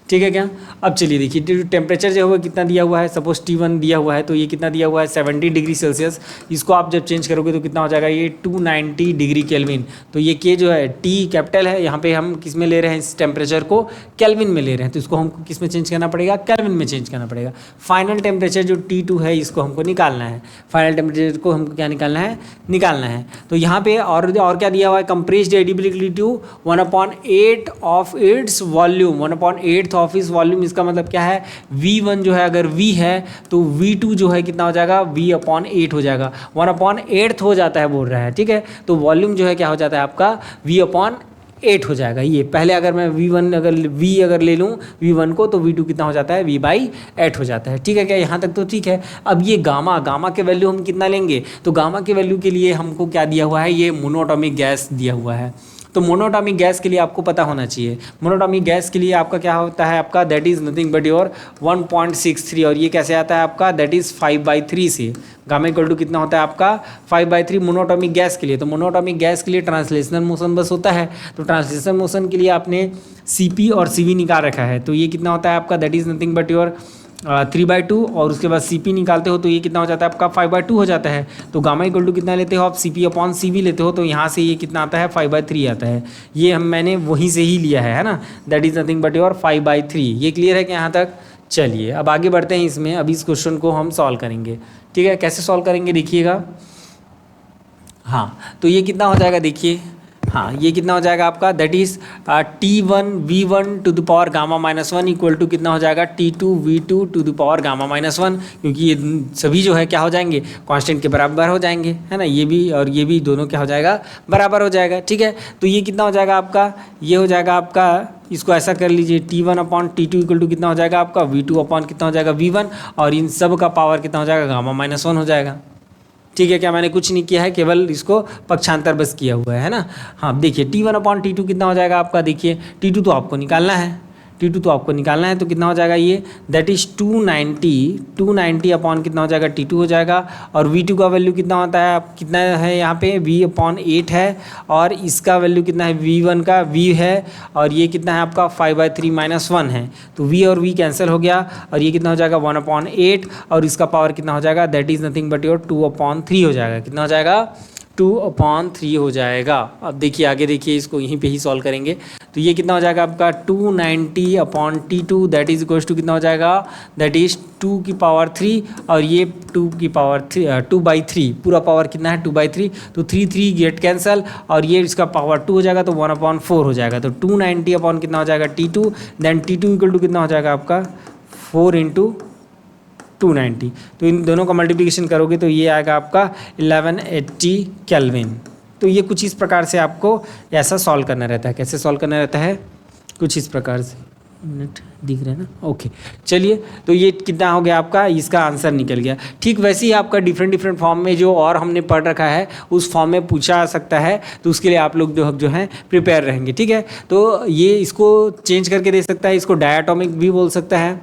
ठीक है क्या। अब चलिए देखिए टेम्परेचर जो है कितना दिया हुआ है, सपोज T1 दिया हुआ है, तो ये कितना दिया हुआ है, 70 डिग्री सेल्सियस। इसको आप जब चेंज करोगे तो कितना हो जाएगा, ये 290 डिग्री केल्विन। तो ये के जो है T कैपिटल है, यहाँ पे हम किस में ले रहे हैं, इस टेम्परेचर को केल्विन में ले रहे हैं। तो इसको हमको किस में चेंज करना पड़ेगा, केल्विन में चेंज करना पड़ेगा। फाइनल टेम्परेचर जो T2 है इसको हमको निकालना है। फाइनल टेम्परेचर को हमको क्या निकालना है, निकालना है। तो यहाँ पे और क्या दिया हुआ है, compressed adiabatically to 1/8 of its volume. 1/8 of इस वॉल्यूम, इसका मतलब क्या है, V1 जो है अगर V है तो V2 जो है कितना हो जाएगा, V/8 हो जाएगा। 1/8 हो जाता है बोल रहा है। ठीक है, तो वॉल्यूम जो है क्या हो जाता है आपका, V/8 हो जाएगा। ये पहले अगर मैं V1 अगर ले लूँ V1 को, तो V2 कितना हो जाता है, V/8 हो जाता है। ठीक है क्या, यहाँ तक तो ठीक है। अब ये गामा के वैल्यू हम कितना लेंगे, तो गामा के वैल्यू के लिए हमको क्या दिया हुआ है, ये मोनोटॉमिक गैस दिया हुआ है। तो मोनोटॉमिक गैस के लिए आपको पता होना चाहिए। मोनोटॉमिक गैस के लिए आपका क्या होता है, आपका that is nothing but your 1.63। और ये कैसे आता है आपका, दैट इज़ 5/3 से। गामा इक्वल टू कितना होता है आपका, 5/3 मोनोटॉमिक गैस के लिए। तो मोनोटॉमिक गैस के लिए ट्रांसलेशनल मोशन बस होता है। तो ट्रांसलेशनल मोशन के लिए आपने CP और CV निकाल रखा है। तो ये कितना होता है आपका, that is nothing but your 3/2। और उसके बाद CP निकालते हो तो ये कितना हो जाता है आपका, 5/2 हो जाता है। तो गामा इक्वल टू कितना लेते हो आप, CP/CV लेते हो। तो यहाँ से ये कितना आता है, 5/3 आता है। ये मैंने वहीं से ही लिया है ना, that is nothing but your 5/3। ये क्लियर है कि यहाँ तक। चलिए अब आगे बढ़ते हैं इसमें। अभी इस क्वेश्चन को हम सॉल्व करेंगे। ठीक है, कैसे सॉल्व करेंगे देखिएगा। हाँ, तो ये कितना हो जाएगा, देखिए हाँ, ये कितना हो जाएगा आपका, that is T1 V1⁴ gamma -1 equal to कितना हो जाएगा, T2 V2⁴ गामा -1। क्योंकि ये सभी जो है क्या हो जाएंगे, कांस्टेंट के बराबर हो जाएंगे, है ना। ये भी और ये भी दोनों क्या हो जाएगा, बराबर हो जाएगा। ठीक है, तो ये कितना हो जाएगा आपका, ये हो जाएगा आपका, इसको ऐसा कर लीजिए, T1/T2 इक्वल टू कितना हो जाएगा आपका, V2 कितना हो जाएगा, V1। और इन सब का पावर कितना हो जाएगा, गामा -1 हो जाएगा। ठीक है क्या, मैंने कुछ नहीं किया है, केवल इसको पक्षांतर बस किया हुआ है ना। हाँ देखिए T1/T2 कितना हो जाएगा आपका, देखिए T2 तो आपको निकालना है, T2 तो आपको निकालना है। तो कितना हो जाएगा ये, दैट इज़ 290 अपॉन कितना हो जाएगा, T2 हो जाएगा। और V2 का वैल्यू कितना होता है, कितना है यहाँ पे, V/8 है। और इसका वैल्यू कितना है, V1 का V है। और ये कितना है आपका, 5/3 - 1 है। तो V और V कैंसिल हो गया। और ये कितना हो जाएगा, 1/8। और इसका पावर कितना हो जाएगा, that is nothing but your 2/3 हो जाएगा। कितना हो जाएगा, 2/3 हो जाएगा। अब देखिए आगे, देखिए इसको यहीं पे ही सॉल्व करेंगे। तो ये कितना हो जाएगा आपका, 290/T2 that is equals to कितना हो जाएगा, दैट इज 2⁵ और ये 2/3 पूरा पावर कितना है, 2/3। तो 3 गेट कैंसल और ये इसका पावर 2 हो जाएगा, तो 1/4 हो जाएगा। तो 290 अपॉन कितना हो जाएगा, T2। Then T2 equal to कितना हो जाएगा आपका, 4 × 290। तो इन दोनों का मल्टीप्लिकेशन करोगे तो ये आएगा आपका 1180 केल्विन। तो तो ये कुछ इस प्रकार से आपको ऐसा सॉल्व करना रहता है। कैसे सॉल्व करना रहता है? कुछ इस प्रकार से। मिनट दिख रहा है ना? ओके, चलिए, तो ये कितना हो गया आपका, इसका आंसर निकल गया। ठीक वैसे ही आपका डिफरेंट फॉर्म में जो और हमने पढ़ रखा है उस फॉर्म में पूछा जा सकता है, तो उसके लिए आप लोग जो हैं प्रिपेयर रहेंगे। ठीक है, तो ये इसको चेंज करके दे सकता है, इसको डायटोमिक भी बोल सकता है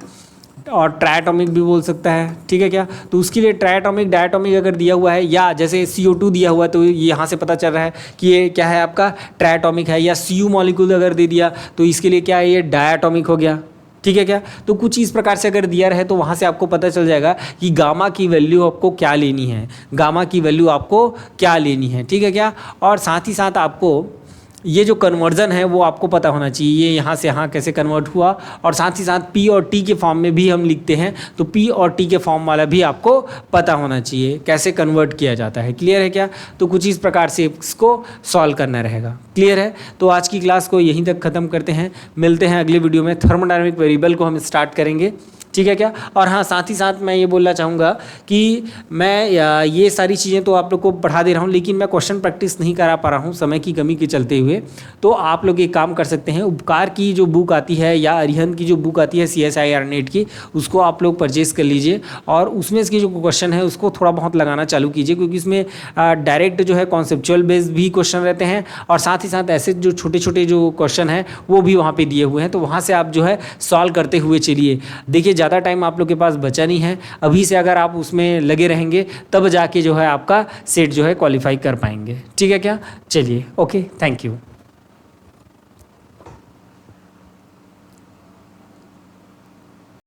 और ट्रायटोमिक भी बोल सकता है। ठीक है क्या? तो उसके लिए ट्रायटोमिक डायटोमिक अगर दिया हुआ है, या जैसे CO2 दिया हुआ है, तो यहाँ से पता चल रहा है कि ये क्या है आपका ट्रायटोमिक है। या Cu मॉलिक्यूल अगर दे दिया तो इसके लिए क्या है, ये डायटोमिक हो गया। ठीक है क्या? तो कुछ इस प्रकार से अगर दिया रहे तो वहाँ से आपको पता चल जाएगा कि गामा की वैल्यू आपको क्या लेनी है, गामा की वैल्यू आपको क्या लेनी है। ठीक है क्या? और साथ ही साथ आपको ये जो कन्वर्जन है वो आपको पता होना चाहिए, ये यहाँ से यहाँ कैसे कन्वर्ट हुआ। और साथ ही साथ P और T के फॉर्म में भी हम लिखते हैं, तो P और T के फॉर्म वाला भी आपको पता होना चाहिए कैसे कन्वर्ट किया जाता है। क्लियर है क्या? तो कुछ इस प्रकार से इसको सॉल्व करना रहेगा। क्लियर है? तो आज की क्लास को यहीं तक ख़त्म करते हैं, मिलते हैं अगले वीडियो में। थर्मोडायनामिक वेरिएबल को हम स्टार्ट करेंगे। ठीक है क्या? और हाँ, साथ ही साथ मैं ये बोलना चाहूँगा कि मैं ये सारी चीज़ें तो आप लोग को पढ़ा दे रहा हूँ, लेकिन मैं क्वेश्चन प्रैक्टिस नहीं करा पा रहा हूँ समय की कमी के चलते हुए। तो आप लोग एक काम कर सकते हैं, उपकार की जो बुक आती है या अरिहंत की जो बुक आती है CSIR नेट की, उसको आप लोग परचेज कर लीजिए और उसमें इसके जो क्वेश्चन है उसको थोड़ा बहुत लगाना चालू कीजिए, क्योंकि इसमें डायरेक्ट जो है कॉन्सेप्चुअल बेस्ड भी क्वेश्चन रहते हैं और साथ ही साथ ऐसे जो छोटे छोटे जो क्वेश्चन हैं वो भी वहाँ पे दिए हुए हैं। तो वहाँ से आप जो है सॉल्व करते हुए चलिए। देखिए, ज़्यादा टाइम आप लोग के पास बचा नहीं है, अभी से अगर आप उसमें लगे रहेंगे तब जाके जो है आपका सेट जो है क्वालिफाई कर पाएंगे। ठीक है क्या? चलिए, ओके, थैंक यू।